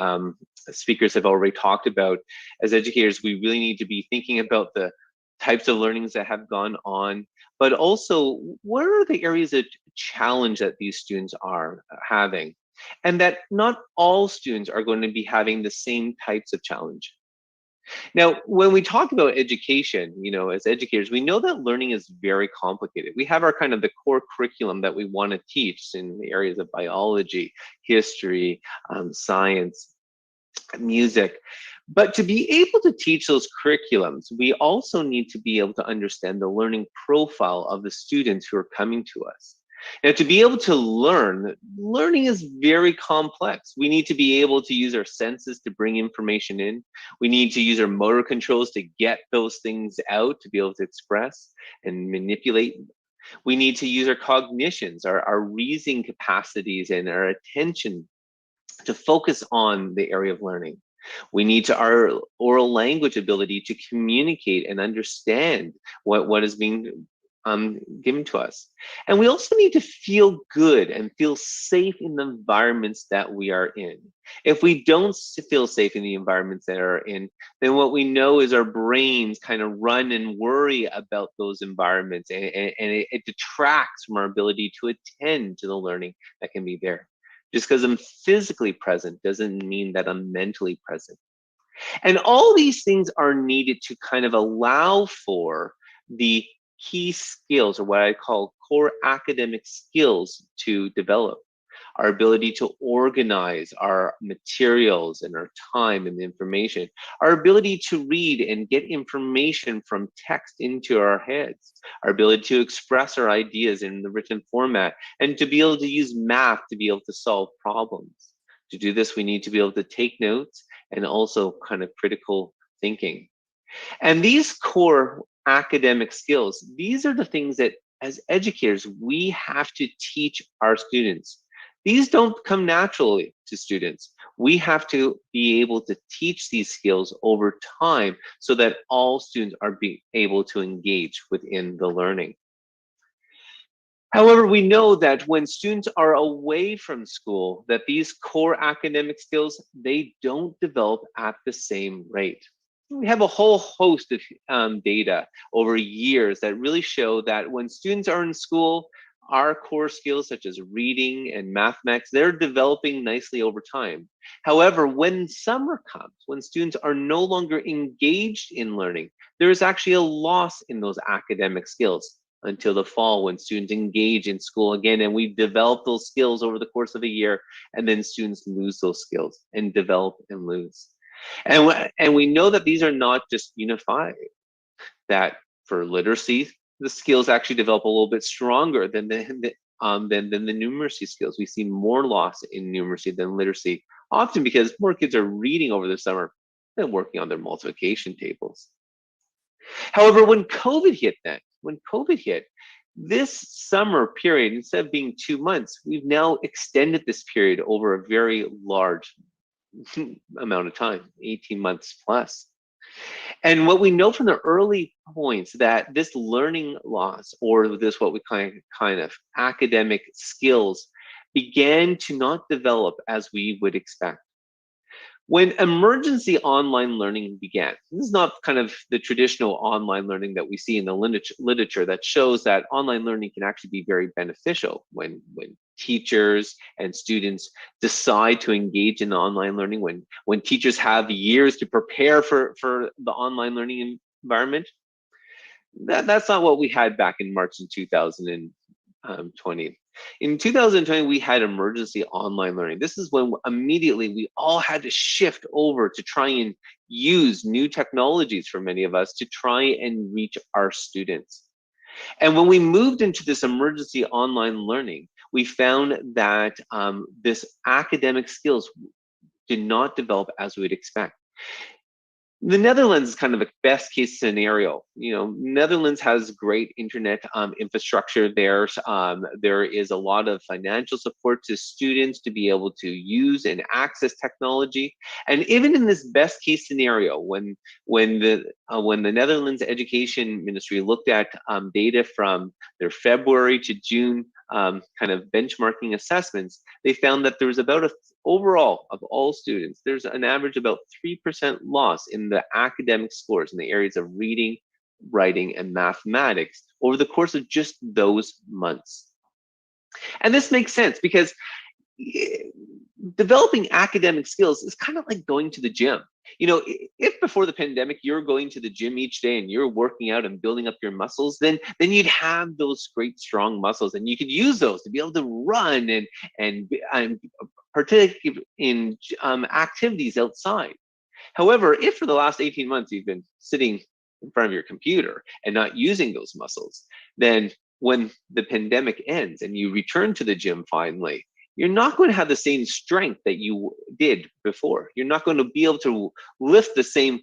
speakers have already talked about, as educators, we really need to be thinking about the types of learnings that have gone on, but also what are the areas of challenge that these students are having, and that not all students are going to be having the same types of challenge. Now, when we talk about education, you know, as educators, we know that learning is very complicated. We have our kind of the core curriculum that we want to teach in the areas of biology, history, science, music. But to be able to teach those curriculums, we also need to be able to understand the learning profile of the students who are coming to us. Now, to be able to learning is very complex. We need to be able to use our senses to bring information in. We need to use our motor controls to get those things out, to be able to express and manipulate. We need to use our cognitions, our reasoning capacities, and our attention to focus on the area of learning. We need our oral language ability to communicate and understand what is being given to us. And we also need to feel good and feel safe in the environments that we are in. If we don't feel safe in the environments that are in, then what we know is our brains kind of run and worry about those environments, and it detracts from our ability to attend to the learning that can be there. Just because I'm physically present doesn't mean that I'm mentally present. And all these things are needed to kind of allow for the key skills, or what I call core academic skills, to develop. Our ability to organize our materials and our time and information, our ability to read and get information from text into our heads, our ability to express our ideas in the written format, and to be able to use math to be able to solve problems. To do this, we need to be able to take notes and also kind of critical thinking. And these core academic skills, these are the things that as educators, we have to teach our students. These don't come naturally to students. We have to be able to teach these skills over time so that all students are able to engage within the learning. However, we know that when students are away from school, that these core academic skills, they don't develop at the same rate. We have a whole host of data over years that really show that when students are in school, our core skills such as reading and mathematics, they're developing nicely over time. However, when summer comes, when students are no longer engaged in learning, there is actually a loss in those academic skills until the fall, when students engage in school again, and we develop those skills over the course of a year, and then students lose those skills and develop and lose. And we know that these are not just unified, that for literacy, the skills actually develop a little bit stronger than the numeracy skills. We see more loss in numeracy than literacy, often because more kids are reading over the summer than working on their multiplication tables. However, when COVID hit, this summer period, instead of being 2 months, we've now extended this period over a very large amount of time, 18 months plus. And what we know from the early points, that this learning loss, or this what we kind of academic skills, began to not develop as we would expect. When emergency online learning began, this is not kind of the traditional online learning that we see in the literature that shows that online learning can actually be very beneficial when teachers and students decide to engage in online learning, when teachers have years to prepare for the online learning environment. That's not what we had back in March in 2020. In 2020, we had emergency online learning. This is when immediately we all had to shift over to try and use new technologies for many of us to try and reach our students. And when we moved into this emergency online learning, we found that this academic skills did not develop as we'd expect. The Netherlands is kind of a best case scenario. You know, Netherlands has great internet infrastructure there. There is a lot of financial support to students to be able to use and access technology. And even in this best case scenario, when the Netherlands Education Ministry looked at data from their February to June kind of benchmarking assessments, they found that there was about overall of all students, there's an average about 3% loss in the academic scores in the areas of reading, writing, and mathematics over the course of just those months. And this makes sense because developing academic skills is kind of like going to the gym. You know, if before the pandemic you're going to the gym each day and you're working out and building up your muscles, then you'd have those great strong muscles, and you could use those to be able to run and participate in activities outside. However, if for the last 18 months you've been sitting in front of your computer and not using those muscles, then when the pandemic ends and you return to the gym finally, you're not going to have the same strength that you did before. You're not going to be able to lift the same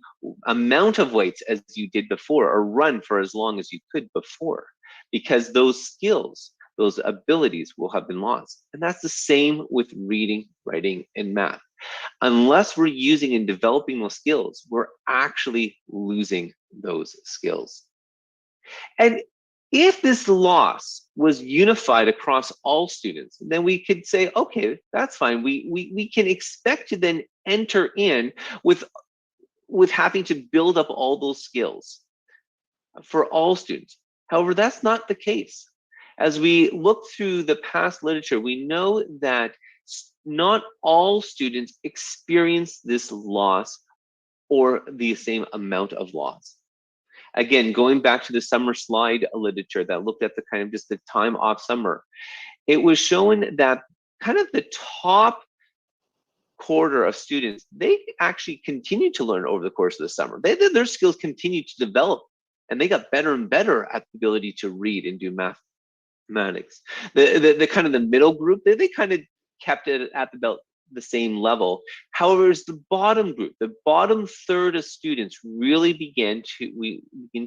amount of weights as you did before or run for as long as you could before, because those skills, those abilities will have been lost. And that's the same with reading, writing, and math. Unless we're using and developing those skills, we're actually losing those skills. And if this loss was unified across all students, then we could say, okay, that's fine. We can expect to then enter in with having to build up all those skills for all students. However, that's not the case. As we look through the past literature, we know that not all students experience this loss or the same amount of loss. Again, going back to the summer slide literature that looked at the kind of just the time off summer, it was shown that kind of the top quarter of students, they actually continued to learn over the course of the summer. Their skills continued to develop, and they got better and better at the ability to read and do mathematics. The kind of the middle group, they kind of kept it at about the same level. However, it's the bottom group, the bottom third of students we begin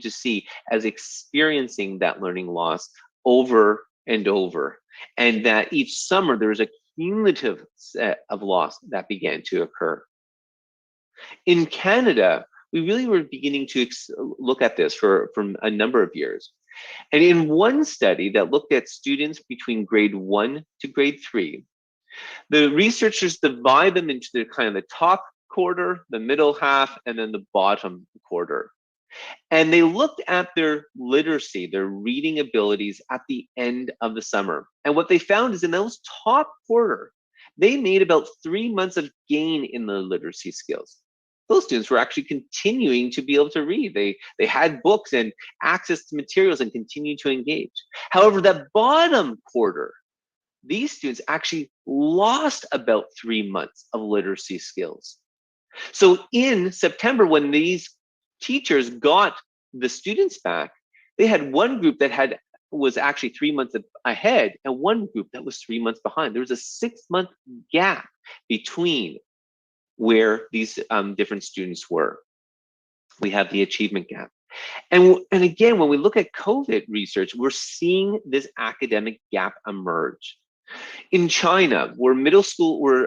to see as experiencing that learning loss over and over. And that each summer there was a cumulative set of loss that began to occur. In Canada, we really were beginning to look at this for a number of years. And in one study that looked at students between grade 1 to grade 3, the researchers divide them into the kind of the top quarter, the middle half, and then the bottom quarter. And they looked at their literacy, their reading abilities at the end of the summer. And what they found is in those top quarter, they made about 3 months of gain in their literacy skills. Those students were actually continuing to be able to read. They had books and access to materials and continued to engage. However, that bottom quarter, these students actually lost about 3 months of literacy skills. So in September, when these teachers got the students back, they had one group that was actually 3 months ahead and one group that was 3 months behind. There was a 6-month gap between where these different students were. We have the achievement gap. And again, when we look at COVID research, we're seeing this academic gap emerge. In China, where middle school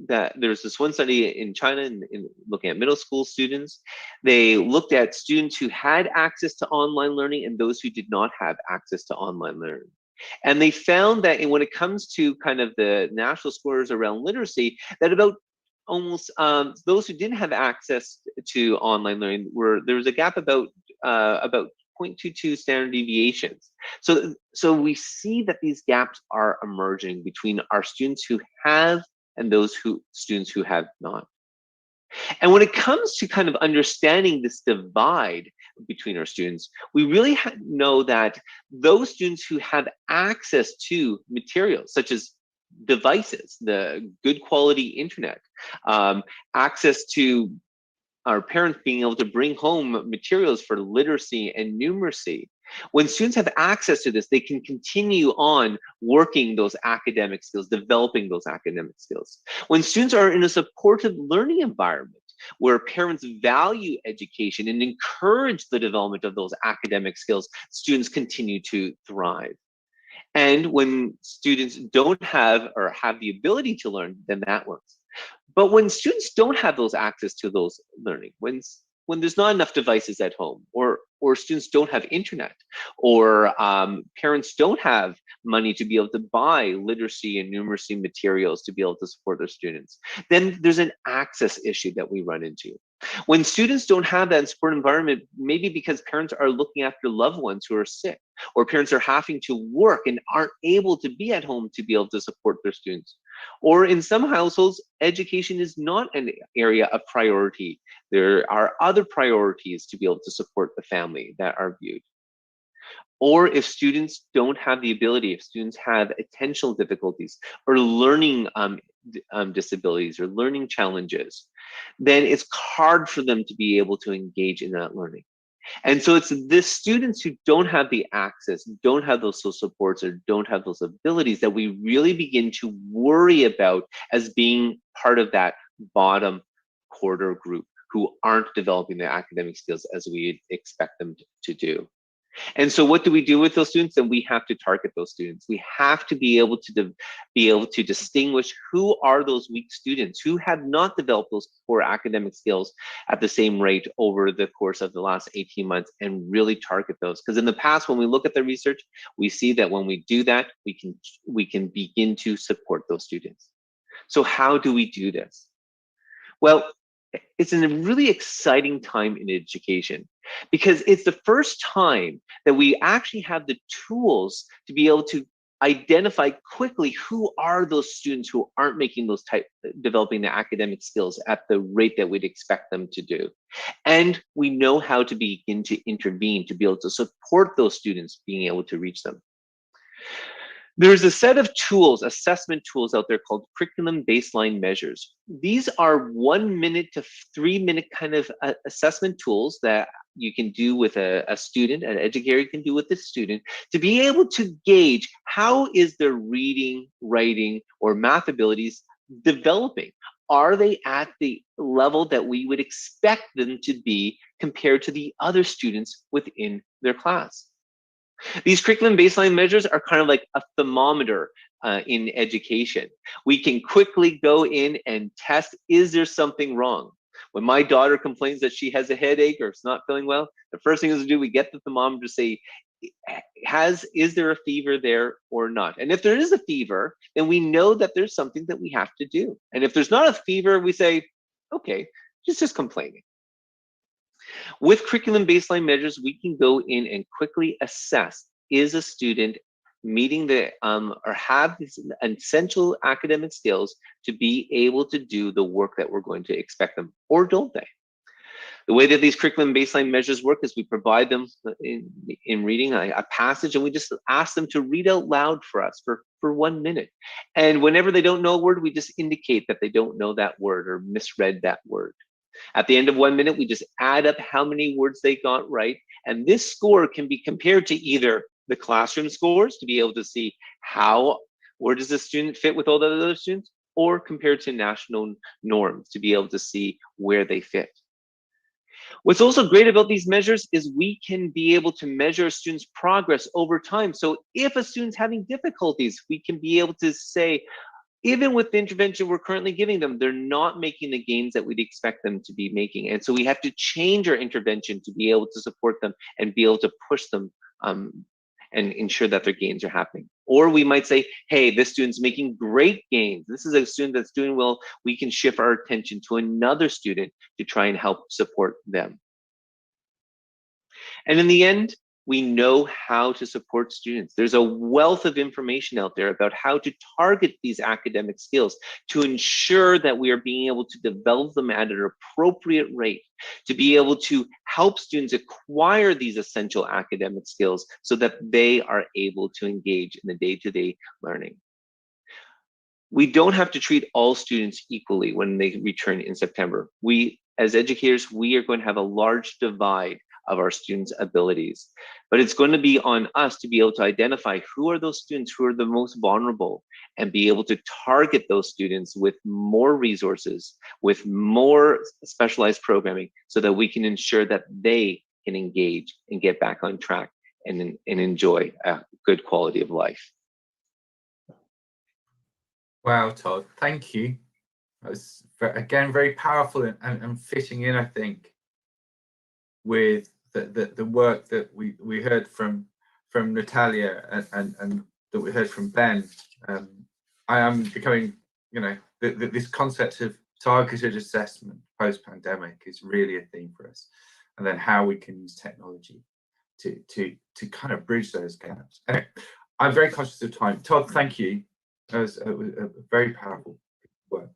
there's this one study in China in looking at middle school students. They looked at students who had access to online learning and those who did not have access to online learning. And they found that when it comes to kind of the national scores around literacy, that about almost those who didn't have access to online learning there was a gap about 0.22 standard deviations. So we see that these gaps are emerging between our students who have and those students who have not. And when it comes to kind of understanding this divide between our students, we really know that those students who have access to materials such as devices, the good quality internet, access to our parents being able to bring home materials for literacy and numeracy, When students have access to this, they can continue on working those academic skills, developing those academic skills. When students are in a supportive learning environment, where parents value education and encourage the development of those academic skills, students continue to thrive. And when students don't have or have the ability to learn, then that works. But when students don't have those access to those learning, when there's not enough devices at home, or students don't have internet, or parents don't have money to be able to buy literacy and numeracy materials to be able to support their students, then there's an access issue that we run into. When students don't have that support environment, maybe because parents are looking after loved ones who are sick, or parents are having to work and aren't able to be at home to be able to support their students. Or in some households, education is not an area of priority. There are other priorities to be able to support the family that are viewed. Or if students don't have the ability, if students have attentional difficulties or learning disabilities or learning challenges, then it's hard for them to be able to engage in that learning. And so it's the students who don't have the access, don't have those social supports, or don't have those abilities that we really begin to worry about as being part of that bottom quarter group who aren't developing their academic skills as we expect them to do. And so what do we do with those students? Then we have to target those students. We have to be able to distinguish who are those weak students who have not developed those core academic skills at the same rate over the course of the last 18 months, and really target those. Because in the past, when we look at the research, we see that when we do that, we can begin to support those students. So how do we do this? Well, it's a really exciting time in education, because it's the first time that we actually have the tools to be able to identify quickly who are those students who aren't making those developing the academic skills at the rate that we'd expect them to do. And we know how to begin to intervene to be able to support those students being able to reach them. There's a set of tools, assessment tools out there called curriculum baseline measures. These are 1 minute to 3 minute kind of assessment tools that you can do with a student, an educator can do with a student, to be able to gauge how is their reading, writing, or math abilities developing. Are they at the level that we would expect them to be compared to the other students within their class? These curriculum baseline measures are kind of like a thermometer in education. We can quickly go in and test, is there something wrong? When my daughter complains that she has a headache or is not feeling well, the first thing is to do, we get the thermometer to say, is there a fever there or not? And if there is a fever, then we know that there's something that we have to do. And if there's not a fever, we say, okay, she's just complaining. With curriculum baseline measures, we can go in and quickly assess, is a student meeting the or have these essential academic skills to be able to do the work that we're going to expect them, or don't they? The way that these curriculum baseline measures work is we provide them in reading a passage, and we just ask them to read out loud for us for 1 minute. And whenever they don't know a word, we just indicate that they don't know that word or misread that word. At the end of 1 minute, we just add up how many words they got right. And this score can be compared to either the classroom scores to be able to see where does the student fit with all the other students, or compared to national norms to be able to see where they fit. What's also great about these measures is we can be able to measure a student's progress over time. So if a student's having difficulties, we can be able to say, even with the intervention we're currently giving them, they're not making the gains that we'd expect them to be making. And so we have to change our intervention to be able to support them and be able to push them and ensure that their gains are happening. Or we might say, hey, this student's making great gains. This is a student that's doing well. We can shift our attention to another student to try and help support them. And in the end, we know how to support students. There's a wealth of information out there about how to target these academic skills to ensure that we are being able to develop them at an appropriate rate, to be able to help students acquire these essential academic skills so that they are able to engage in the day-to-day learning. We don't have to treat all students equally when they return in September. As educators, we are going to have a large divide of our students' abilities. But it's going to be on us to be able to identify who are those students who are the most vulnerable and be able to target those students with more resources, with more specialized programming, so that we can ensure that they can engage and get back on track and enjoy a good quality of life. Wow, Todd, thank you. That was, again, very powerful and fitting in, I think, with the work that we heard from Natalia and that we heard from Ben. I am becoming, you know, this concept of targeted assessment post-pandemic is really a theme for us, and then how we can use technology to kind of bridge those gaps. Anyway, I'm very conscious of time. Todd, thank you. That was a very powerful work.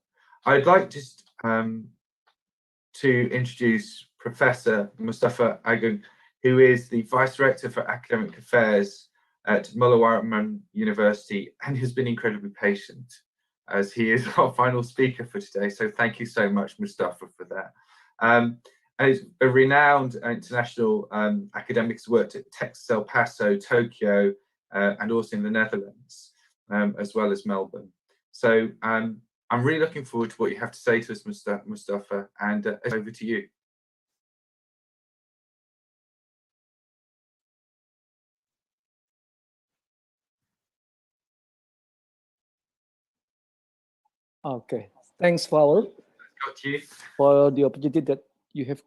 I'd like just to introduce Professor Mustafa Agung, who is the Vice Director for Academic Affairs at Mullah Warman University, and has been incredibly patient as he is our final speaker for today. So thank you so much, Mustafa, for that. And he's a renowned international academic who's worked at Texas, El Paso, Tokyo, and also in the Netherlands, as well as Melbourne. So I'm really looking forward to what you have to say to us, Mustafa, and over to you. Okay, thanks, Paul, for the opportunity that you have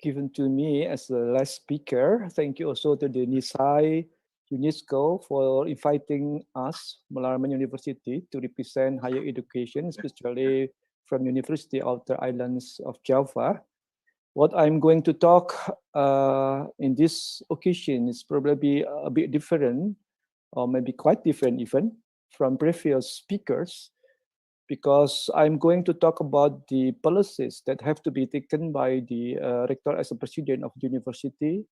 given to me as the last speaker. Thank you also to the NISAI, UNESCO for inviting us, Mullah Warman University, to represent higher education, especially from University Outer Islands of Java. What I'm going to talk in this occasion is probably a bit different, or maybe quite different even, from previous speakers, because I'm going to talk about the policies that have to be taken by the rector as a president of the university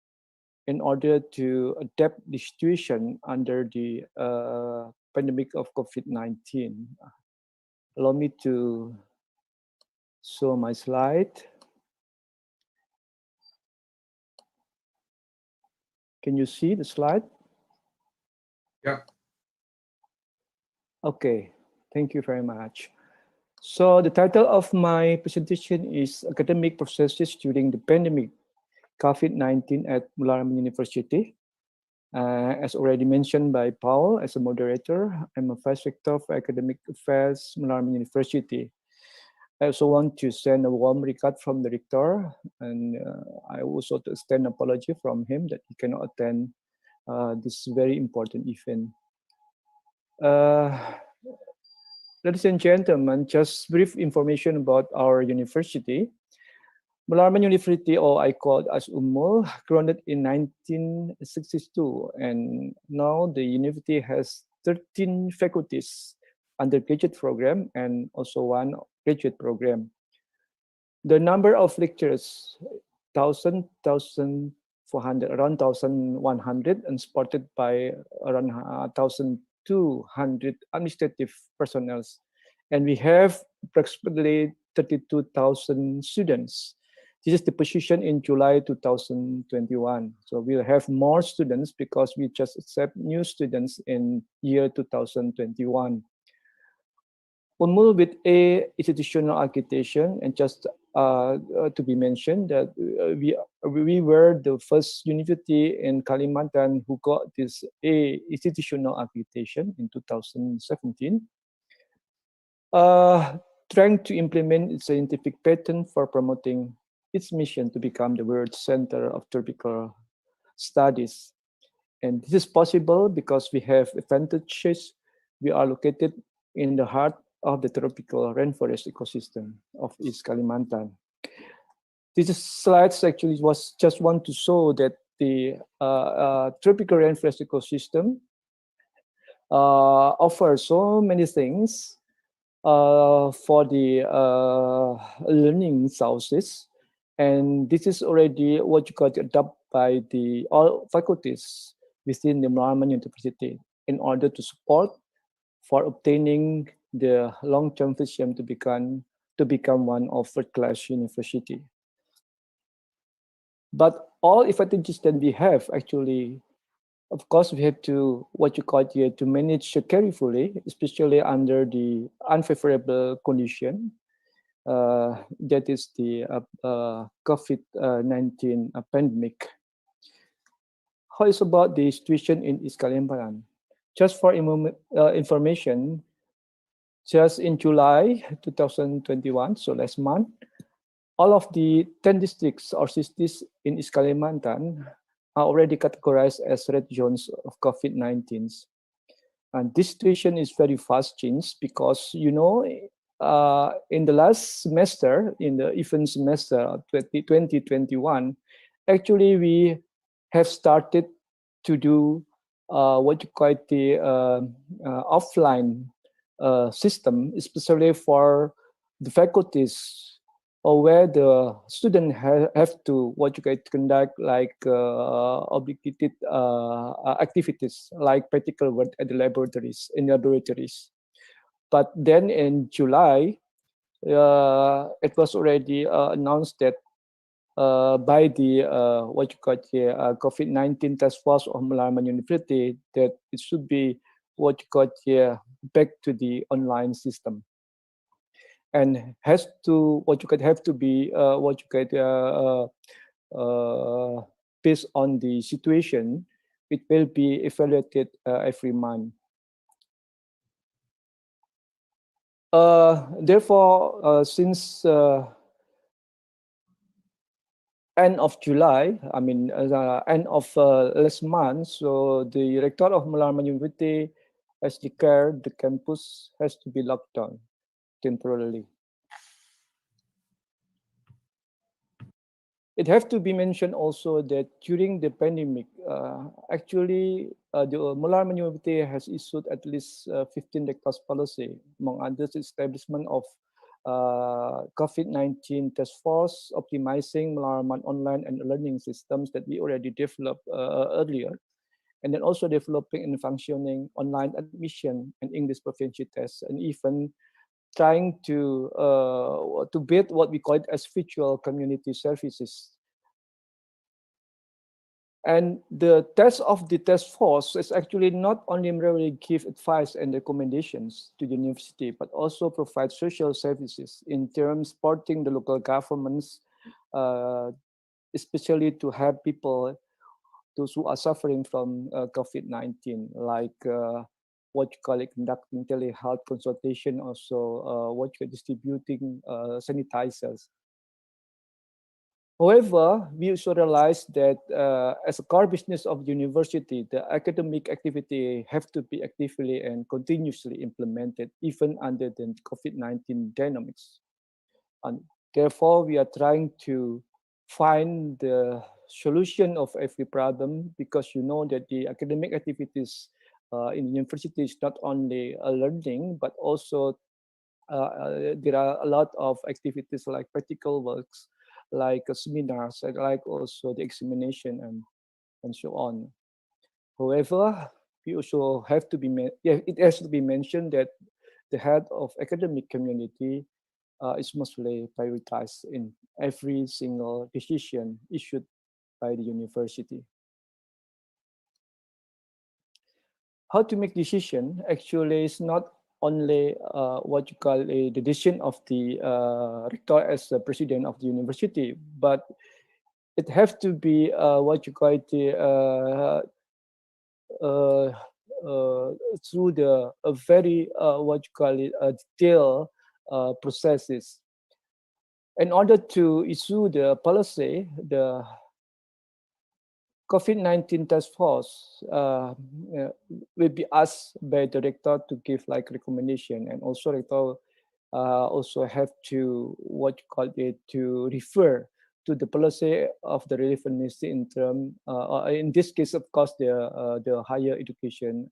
in order to adapt the situation under the pandemic of COVID-19. Allow me to show my slide. Can you see the slide? Yeah. Okay, thank you very much. So the title of my presentation is Academic Processes During the Pandemic COVID-19 at Mullah Warman University. As already mentioned by Paul as a moderator, I'm a Vice Rector for Academic Affairs, Mullah Warman University. I also want to send a warm regard from the rector, and I also to extend apology from him that he cannot attend this very important event. Ladies and gentlemen, just brief information about our university. Mullah Warman University, or I call it as UMUL, grounded in 1962, and now the university has 13 faculties, undergraduate program, and also one graduate program. The number of lecturers, 1,400, around 1,100, and supported by around 1,200 administrative personnel. And we have approximately 32,000 students. This is the position in July 2021. So we'll have more students because we just accept new students in year 2021. UMUL with a institutional accreditation, and just to be mentioned that we were the first university in Kalimantan who got this A institutional accreditation in 2017. Trying to implement its scientific pattern for promoting its mission to become the world center of tropical studies. And this is possible because we have advantages. We are located in the heart of the tropical rainforest ecosystem of East Kalimantan. This slides actually was just want to show that the tropical rainforest ecosystem offers so many things for the learning sources, and this is already what you got adopted by the all faculties within the Mullah Warman University in order to support for obtaining the long-term vision to become one of first-class university. But all advantages that we have actually, of course, we have to what you call here to manage carefully, especially under the unfavorable condition. That is the COVID-19 pandemic. How is about the situation in East Kalimantan? Just for information, just in July 2021, so last month, all of the 10 districts or cities in East Kalimantan are already categorized as red zones of COVID-19. And this situation is very fast changed because, you know, in the last semester, in the even semester of 2021, actually we have started to do what you call the offline system, especially for the faculties, or where the student have to what you can conduct like obligated activities like practical work at the laboratories in laboratories. But then in July, it was already announced that by the what you call the COVID-19 task force of Malarman University that it should be what you call back to the online system, and has to what you could have to be what you could based on the situation. It will be evaluated every month. Therefore, since end of July, I mean, end of last month, so the rector of Malarman University has declared the campus has to be locked down temporarily. It has to be mentioned also that during the pandemic, actually, the Malarman University has issued at least 15 rectors policy, among others, establishment of COVID-19 task force, optimizing Malarman online and learning systems that we already developed earlier, and then also developing and functioning online admission and English proficiency tests, and even trying to build what we call it as virtual community services. And the task of the task force is actually not only merely give advice and recommendations to the university, but also provide social services in terms supporting the local governments, especially to help people, those who are suffering from COVID-19, like what you call it, conducting telehealth consultation, also what you're distributing sanitizers. However, we also realize that as a core business of the university, the academic activity have to be actively and continuously implemented even under the COVID-19 dynamics. And therefore, we are trying to find the solution of every problem, because you know that the academic activities in university is not only learning, but also there are a lot of activities like practical works, like seminars, and like also the examination and so on. However, we also have to be it has to be mentioned that the head of academic community is mostly prioritized in every single decision issued by the university. How to make decision actually is not only what you call the decision of the rector as the president of the university, but it has to be what you call the through the very what you call it detailed processes. In order to issue the policy, the COVID-19 task force will be asked by the rector to give like recommendation, and also rector also have to what you call it to refer to the policy of the relevant ministry in term in this case, of course, the higher education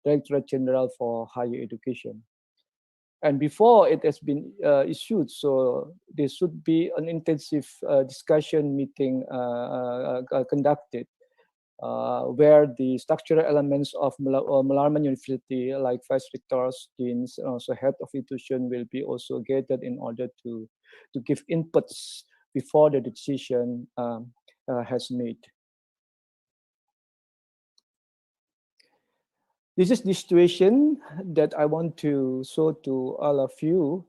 Directorate General for Higher Education. And before it has been issued, so there should be an intensive discussion meeting conducted where the structural elements of Malarman University, like vice rectors, deans, and also head of institution, will be also gathered in order to give inputs before the decision has made. This is the situation that I want to show to all of you,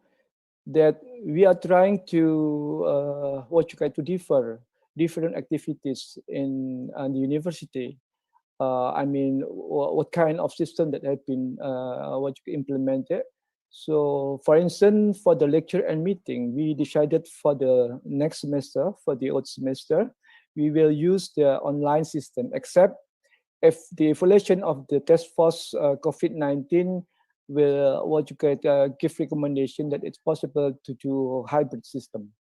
that we are trying to different activities in the university. I mean, what kind of system that have been implemented. So, for instance, for the lecture and meeting, we decided for the next semester, for the old semester, we will use the online system, except if the evaluation of the task force COVID-19 will give recommendation that it's possible to do hybrid system.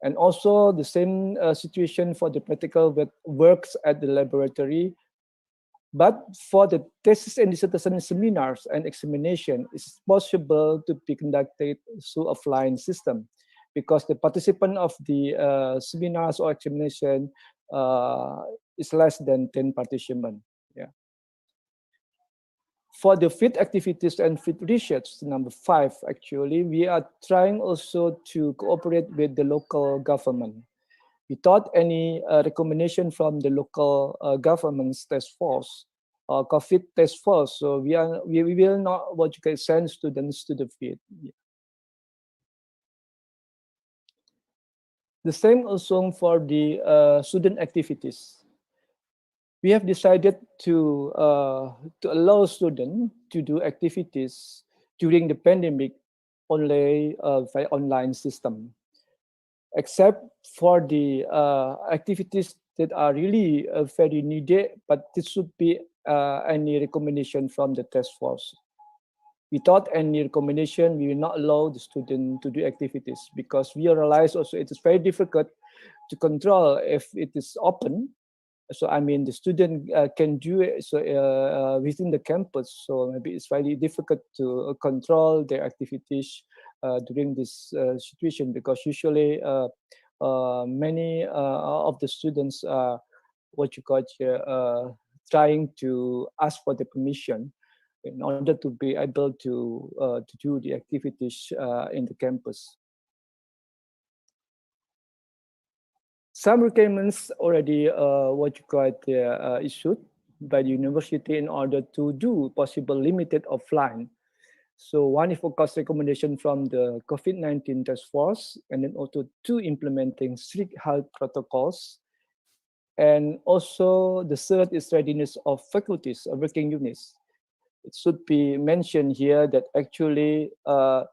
And also the same situation for the practical works at the laboratory. But for the thesis and dissertation seminars and examination, it's possible to be conducted through offline system, because the participant of the seminars or examination is less than 10 participants. Yeah. For the field activities and field research, number 5, actually, we are trying also to cooperate with the local government. Without any recommendation from the local government's task force or COVID task force, so we will not send students to the field. Yeah. The same also for the student activities. We have decided to allow students to do activities during the pandemic only by online system, except for the activities that are really very needed, but this should be any recommendation from the task force. Without any recommendation, we will not allow the student to do activities, because we realize also it is very difficult to control if it is open. So I mean, the student can do it within the campus. So maybe it's very difficult to control their activities during this situation, because usually many of the students are trying to ask for the permission in order to be able to do the activities in the campus. Some requirements already issued by the university in order to do possible limited offline. So one is for cost recommendation from the COVID-19 task force, and then also 2, implementing strict health protocols. And also the third is readiness of faculties or working units. It should be mentioned here that actually not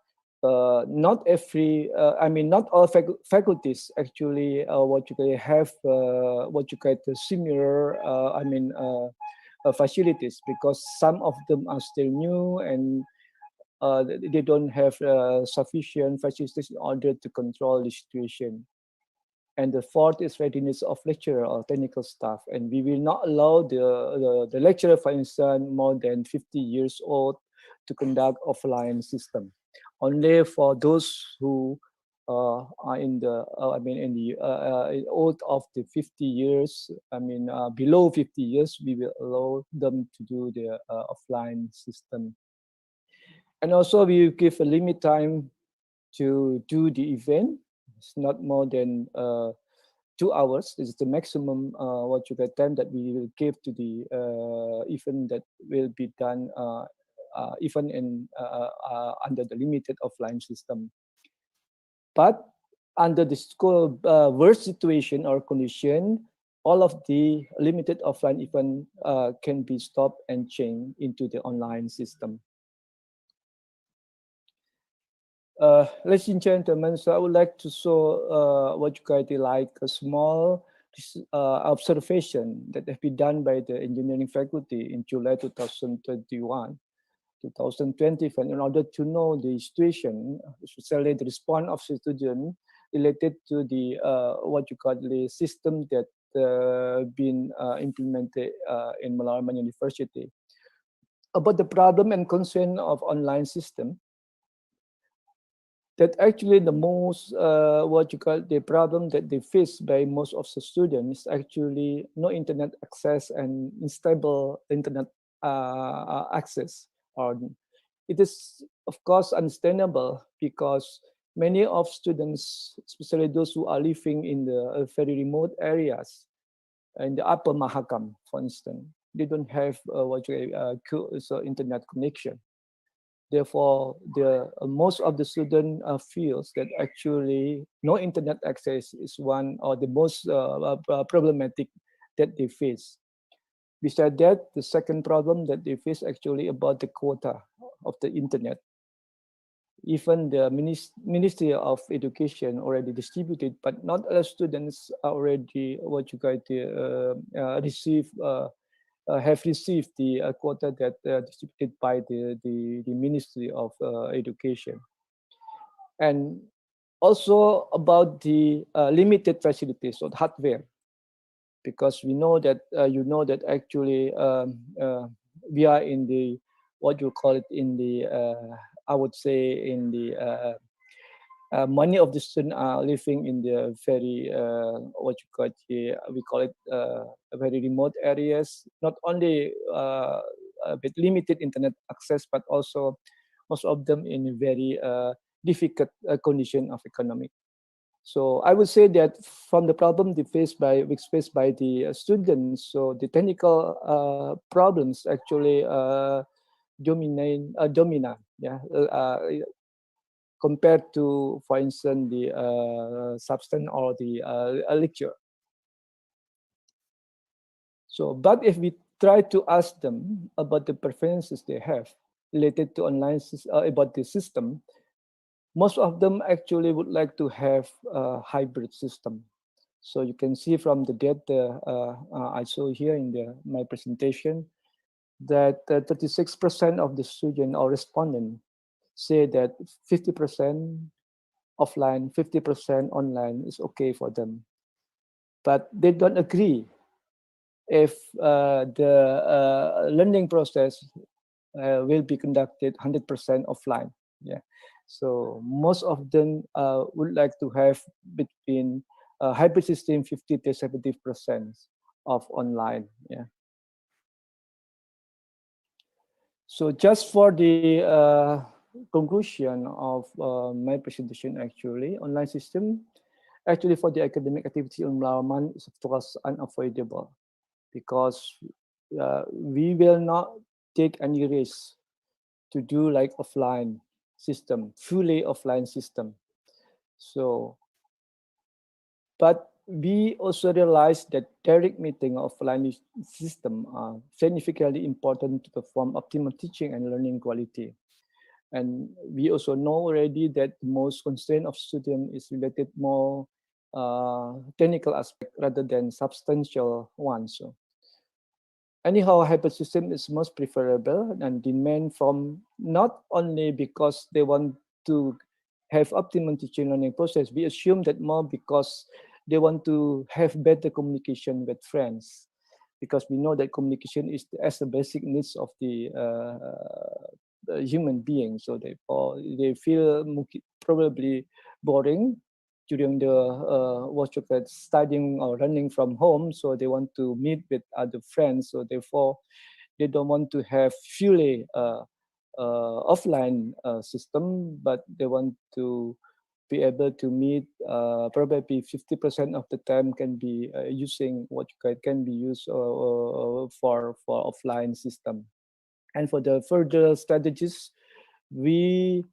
all faculties actually have similar facilities, because some of them are still new and they don't have sufficient facilities in order to control the situation. And the fourth is readiness of lecturer or technical staff. And we will not allow the lecturer, for instance, more than 50 years old to conduct offline system. Only for those who are in the old of the 50 years, below 50 years, we will allow them to do the offline system. And also we will give a limit time to do the event. It's not more than 2 hours. This is the maximum time that we will give to the event that will be done even in under the limited offline system. But under the school worst situation or condition, all of the limited offline event can be stopped and changed into the online system. Ladies and gentlemen, so I would like to show a small observation that have been done by the engineering faculty in July 2021, 2020, in order to know the situation, especially the response of the student related to the the system that been implemented in Malaraman University. About the problem and concern of online system, that actually the most the problem that they face by most of the students is actually no internet access and unstable internet access. Or it is of course understandable, because many of students, especially those who are living in the very remote areas, in the Upper Mahakam, for instance, they don't have internet connection. Therefore, most of the student feels that actually no internet access is one of the most problematic that they face. Besides that, the second problem that they face actually about the quota of the internet. Even the Ministry of Education already distributed, but not all students are already have received the quota that distributed by the Ministry of Education. And also about the limited facilities or hardware, because we know that actually we are in the I would say in the many of the students are living in the very we call it very remote areas, not only with limited internet access, but also most of them in very difficult condition of economic. So I would say that from the problem faced by the students, so the technical problems actually dominant, compared to, for instance, the substance or the lecture. So, but if we try to ask them about the preferences they have related to online about the system, most of them actually would like to have a hybrid system. So you can see from the data I show here in my presentation that 36% of the student or respondent say that 50% offline, 50% online is okay for them. But they don't agree if the learning process will be conducted 100% offline. Yeah. So most of them would like to have between hybrid system 50 to 70% of online. Yeah. So just for the conclusion of my presentation, actually, online system, actually for the academic activity environment is of course unavoidable, because we will not take any risk to do like offline system, fully offline system. So, but we also realize that direct meeting offline system are significantly important to perform optimal teaching and learning quality. And we also know already that most constraint of student is related more technical aspect rather than substantial ones. So anyhow, hybrid system is most preferable and demand from not only because they want to have optimum teaching learning process. We assume that more because they want to have better communication with friends, because we know that communication is as the basic needs of the human being. So they feel probably boring during the studying or learning from home. So they want to meet with other friends. So therefore, they don't want to have fully offline system, but they want to be able to meet probably 50% of the time can be using can be used for offline system. And for the further strategies, we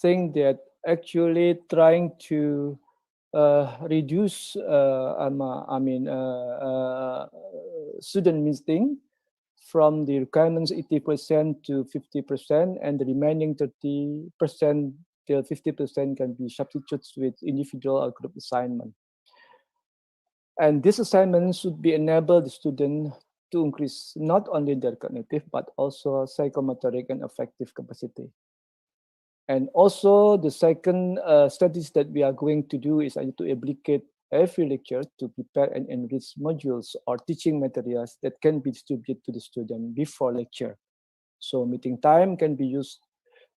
think that actually trying to reduce student meeting from the requirements 80% to 50%, and the remaining 30% till 50% can be substituted with individual or group assignment. And this assignment should be enable the student to increase not only their cognitive but also psychomotoric and affective capacity. And also the second strategy that we are going to do is to applicate every lecture to prepare and enrich modules or teaching materials that can be distributed to the student before lecture. So meeting time can be used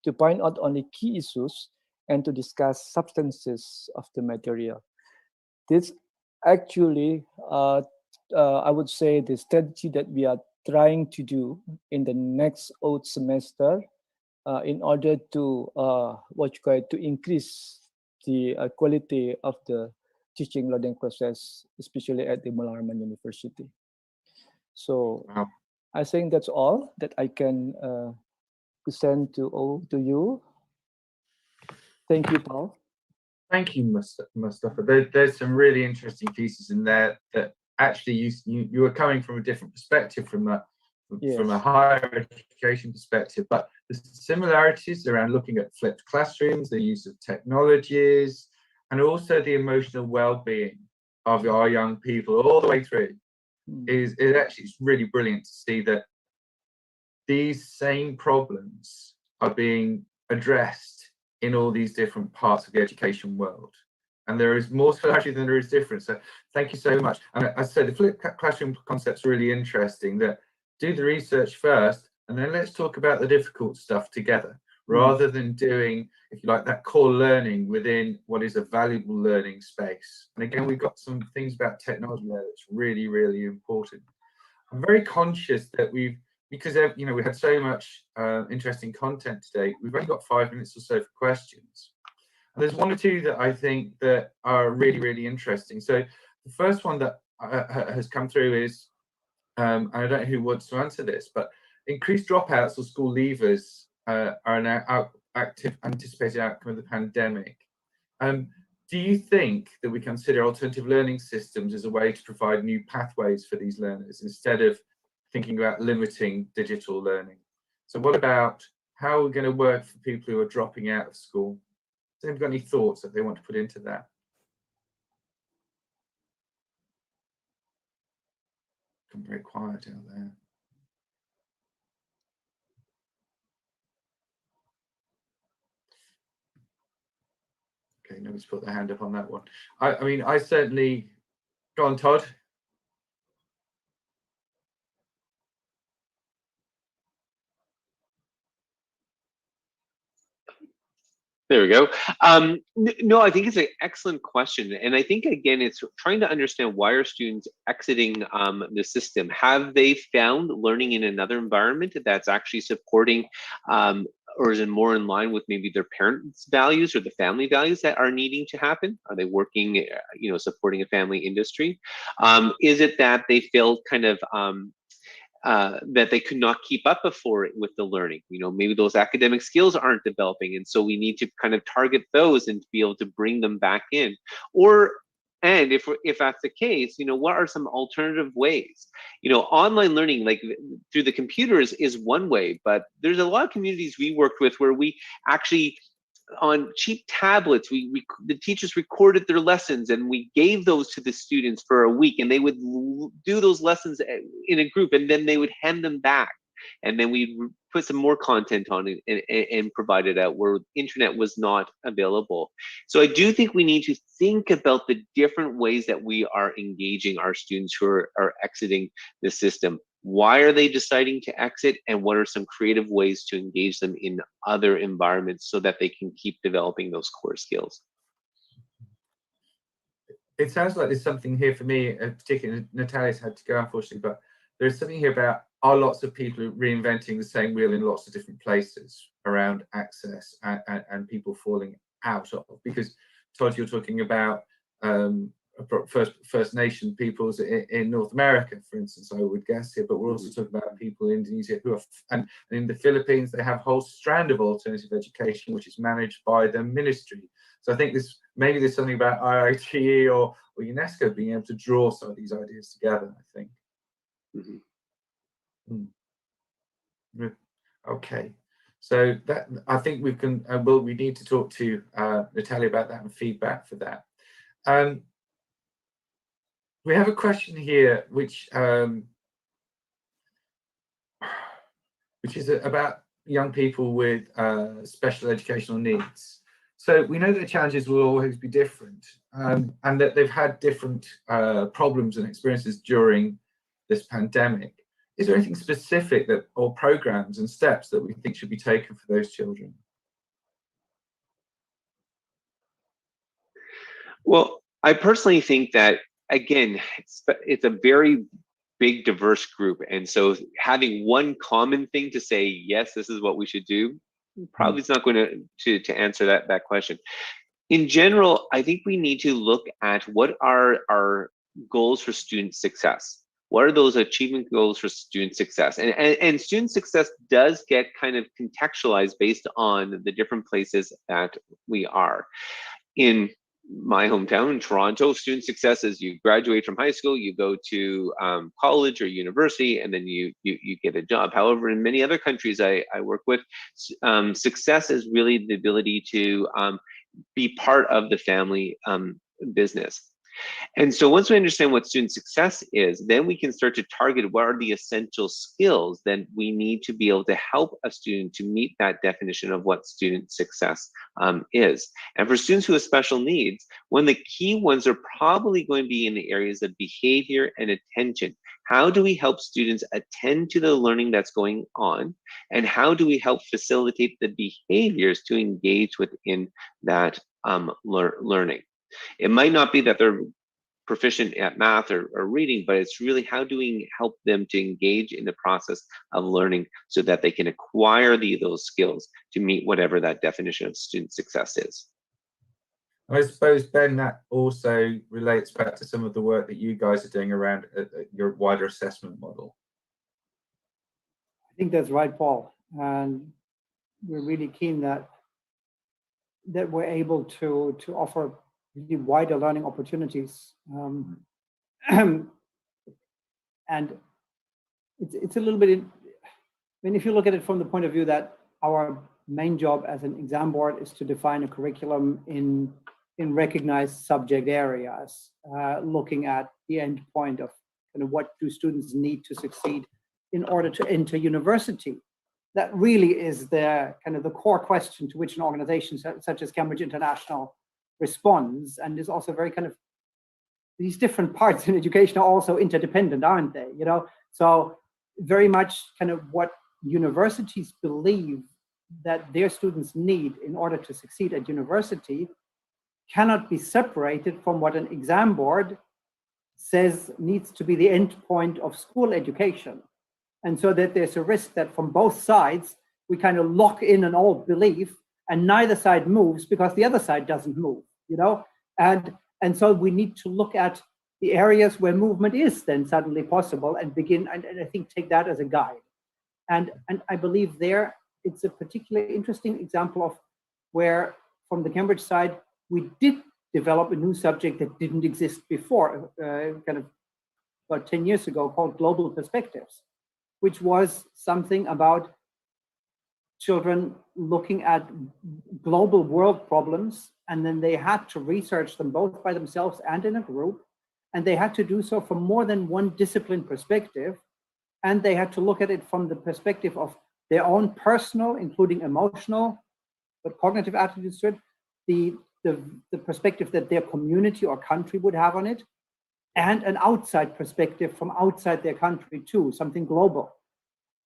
to point out only key issues and to discuss substances of the material. This actually, I would say, the strategy that we are trying to do in the next autumn semester in order to to increase the quality of the teaching learning process, especially at the Malaraman University. So Wow. I think that's all that I can present to you. Thank you, Paul. Thank you, Mustafa. There's some really interesting pieces in there that actually you were coming from a different perspective from a higher education perspective, but the similarities around looking at flipped classrooms, the use of technologies, and also the emotional well-being of our young people all the way through is actually, it's really brilliant to see that these same problems are being addressed in all these different parts of the education world. And there is more similarity than there is difference. So thank you so much. And I said the flipped classroom concept's really interesting, that do the research first, and then let's talk about the difficult stuff together, rather than doing, if you like, that core learning within what is a valuable learning space. And again, we've got some things about technology there that's really, really important. I'm very conscious that because we had so much interesting content today, we've only got 5 minutes or so for questions. And there's one or two that I think that are really, really interesting. So the first one that has come through is, and I don't know who wants to answer this, but increased dropouts or school leavers are an active anticipated outcome of the pandemic. Do you think that we consider alternative learning systems as a way to provide new pathways for these learners instead of thinking about limiting digital learning? So what about how we're going to work for people who are dropping out of school? Has anybody got any thoughts that they want to put into that? I'm very quiet out there. Okay, nobody's put their hand up on that one. I mean, I certainly, go on, Todd. There we go. No, I think it's an excellent question. And I think, again, it's trying to understand why are students exiting the system? Have they found learning in another environment that's actually supporting or is it more in line with maybe their parents' values or the family values that are needing to happen? Are they working, supporting a family industry? Is it that they feel kind of that they could not keep up before with the learning? Maybe those academic skills aren't developing, and so we need to kind of target those and be able to bring them back in. And if that's the case, what are some alternative ways? Online learning, like through the computers, is one way, but there's a lot of communities we worked with where we actually, on cheap tablets, the teachers recorded their lessons and we gave those to the students for a week, and they would do those lessons in a group, and then they would hand them back, and then we'd put some more content on it and provide it out where internet was not available. So I do think we need to think about the different ways that we are engaging our students who are exiting the system. Why are they deciding to exit, and what are some creative ways to engage them in other environments so that they can keep developing those core skills? It sounds like there's something here for me, particularly Natalia's had to go, unfortunately, but there's something here about, are lots of people reinventing the same wheel in lots of different places around access and people falling out of? Because Todd, you're talking about First Nation peoples in North America, for instance, I would guess here, but we're also talking about people in Indonesia who are, and in the Philippines, they have a whole strand of alternative education, which is managed by the ministry. So I think maybe there's something about IITE or UNESCO being able to draw some of these ideas together, I think. Okay. So that, I think we can, we need to talk to Natalia about that and feedback for that. We have a question here, which is about young people with special educational needs. So we know that the challenges will always be different, and that they've had different problems and experiences during this pandemic. Is there anything specific or programs and steps that we think should be taken for those children? Well, I personally think that, again, it's a very big, diverse group. And so having one common thing to say, yes, this is what we should do, probably is not going to answer that question. In general, I think we need to look at what are our goals for student success. What are those achievement goals for student success? And student success does get kind of contextualized based on the different places that we are. In my hometown in Toronto, student success is you graduate from high school, you go to college or university, and then you get a job. However, in many other countries I work with, success is really the ability to be part of the family business. And so once we understand what student success is, then we can start to target what are the essential skills that we need to be able to help a student to meet that definition of what student success is. And for students who have special needs, one of the key ones are probably going to be in the areas of behavior and attention. How do we help students attend to the learning that's going on? And how do we help facilitate the behaviors to engage within that learning? It might not be that they're proficient at math or reading, but it's really how do we help them to engage in the process of learning so that they can acquire those skills to meet whatever that definition of student success is. I suppose, Ben, that also relates back to some of the work that you guys are doing around your wider assessment model. I think that's right, Paul. And we're really keen that we're able to offer really wider learning opportunities. And it's a little bit, I mean, if you look at it from the point of view that our main job as an exam board is to define a curriculum in recognized subject areas, looking at the end point of kind of what do students need to succeed in order to enter university. That really is the kind of the core question to which an organization such as Cambridge International responds, and is also very kind of, these different parts in education are also interdependent, aren't they? You know, so very much kind of what universities believe that their students need in order to succeed at university cannot be separated from what an exam board says needs to be the end point of school education. And so that there's a risk that from both sides, we kind of lock in an old belief and neither side moves because the other side doesn't move, you know? And so we need to look at the areas where movement is then suddenly possible and begin, and I think take that as a guide. And I believe there, it's a particularly interesting example of where from the Cambridge side, we did develop a new subject that didn't exist before, kind of about 10 years ago, called Global Perspectives, which was something about children looking at global world problems, and then they had to research them both by themselves and in a group, and they had to do so from more than one discipline perspective, and they had to look at it from the perspective of their own personal, including emotional, but cognitive attitudes to it, the perspective that their community or country would have on it, and an outside perspective from outside their country too, something global.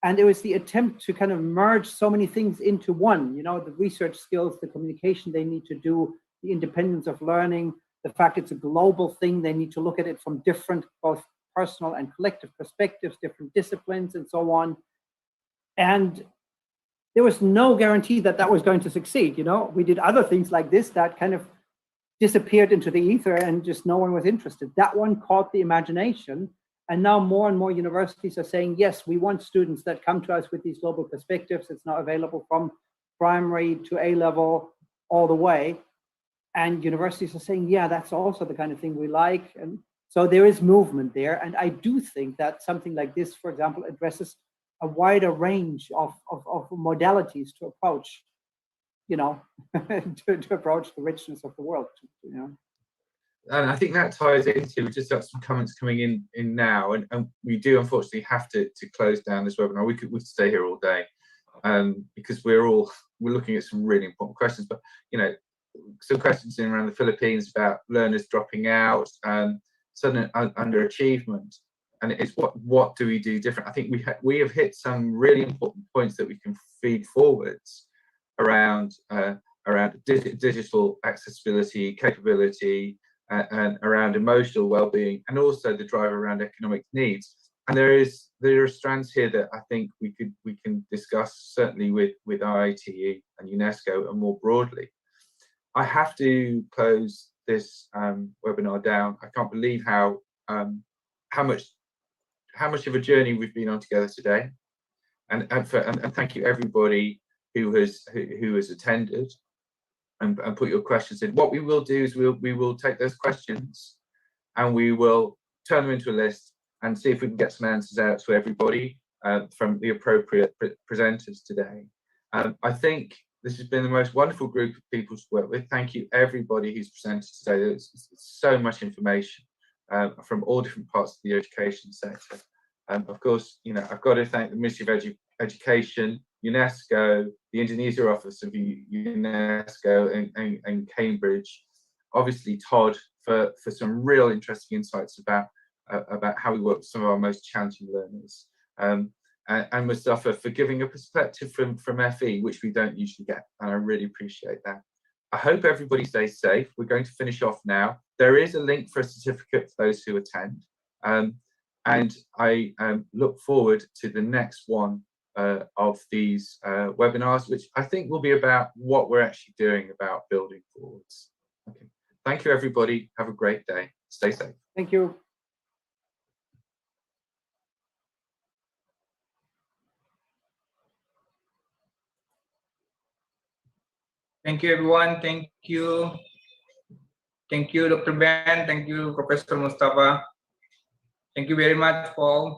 And it was the attempt to kind of merge so many things into one, you know, the research skills, the communication they need to do, the independence of learning, the fact it's a global thing, they need to look at it from different, both personal and collective perspectives, different disciplines and so on. And there was no guarantee that that was going to succeed, you know. We did other things like this that kind of disappeared into the ether and just no one was interested. That one caught the imagination. And now more and more universities are saying, yes, we want students that come to us with these global perspectives. It's now available from primary to A-level all the way. And universities are saying, yeah, that's also the kind of thing we like. And so there is movement there. And I do think that something like this, for example, addresses a wider range of modalities to approach, you know, to approach the richness of the world, you know. And I think that ties into, we've just got some comments coming in now, and we do unfortunately have to close down this webinar. We could stay here all day, because we're looking at some really important questions. But you know, some questions in around the Philippines about learners dropping out and sudden underachievement, and it's what do we do different? I think we have hit some really important points that we can feed forwards around digital accessibility, capability, and around emotional well-being, and also the drive around economic needs. And there are strands here that I think we can discuss, certainly with IITE and UNESCO and more broadly. I have to close this webinar down. I can't believe how much of a journey we've been on together today, and thank you everybody who has attended and put your questions in. What we will do is we will take those questions and we will turn them into a list and see if we can get some answers out to everybody from the appropriate presenters today. I think this has been the most wonderful group of people to work with. Thank you everybody who's presented today. There's so much information from all different parts of the education sector. Of course, I've got to thank the Ministry of Education, UNESCO, the Indonesia office of UNESCO and Cambridge, obviously Todd for some real interesting insights about how we work with some of our most challenging learners, and Mustafa for giving a perspective from FE, which we don't usually get, and I really appreciate that. I hope everybody stays safe. We're going to finish off now. There is a link for a certificate for those who attend, and I look forward to the next one of these webinars, which I think will be about what we're actually doing about building forwards. Okay. Thank you, everybody. Have a great day. Stay safe. Thank you. Thank you, everyone. Thank you. Thank you, Dr. Ben. Thank you, Professor Mustafa. Thank you very much, Paul.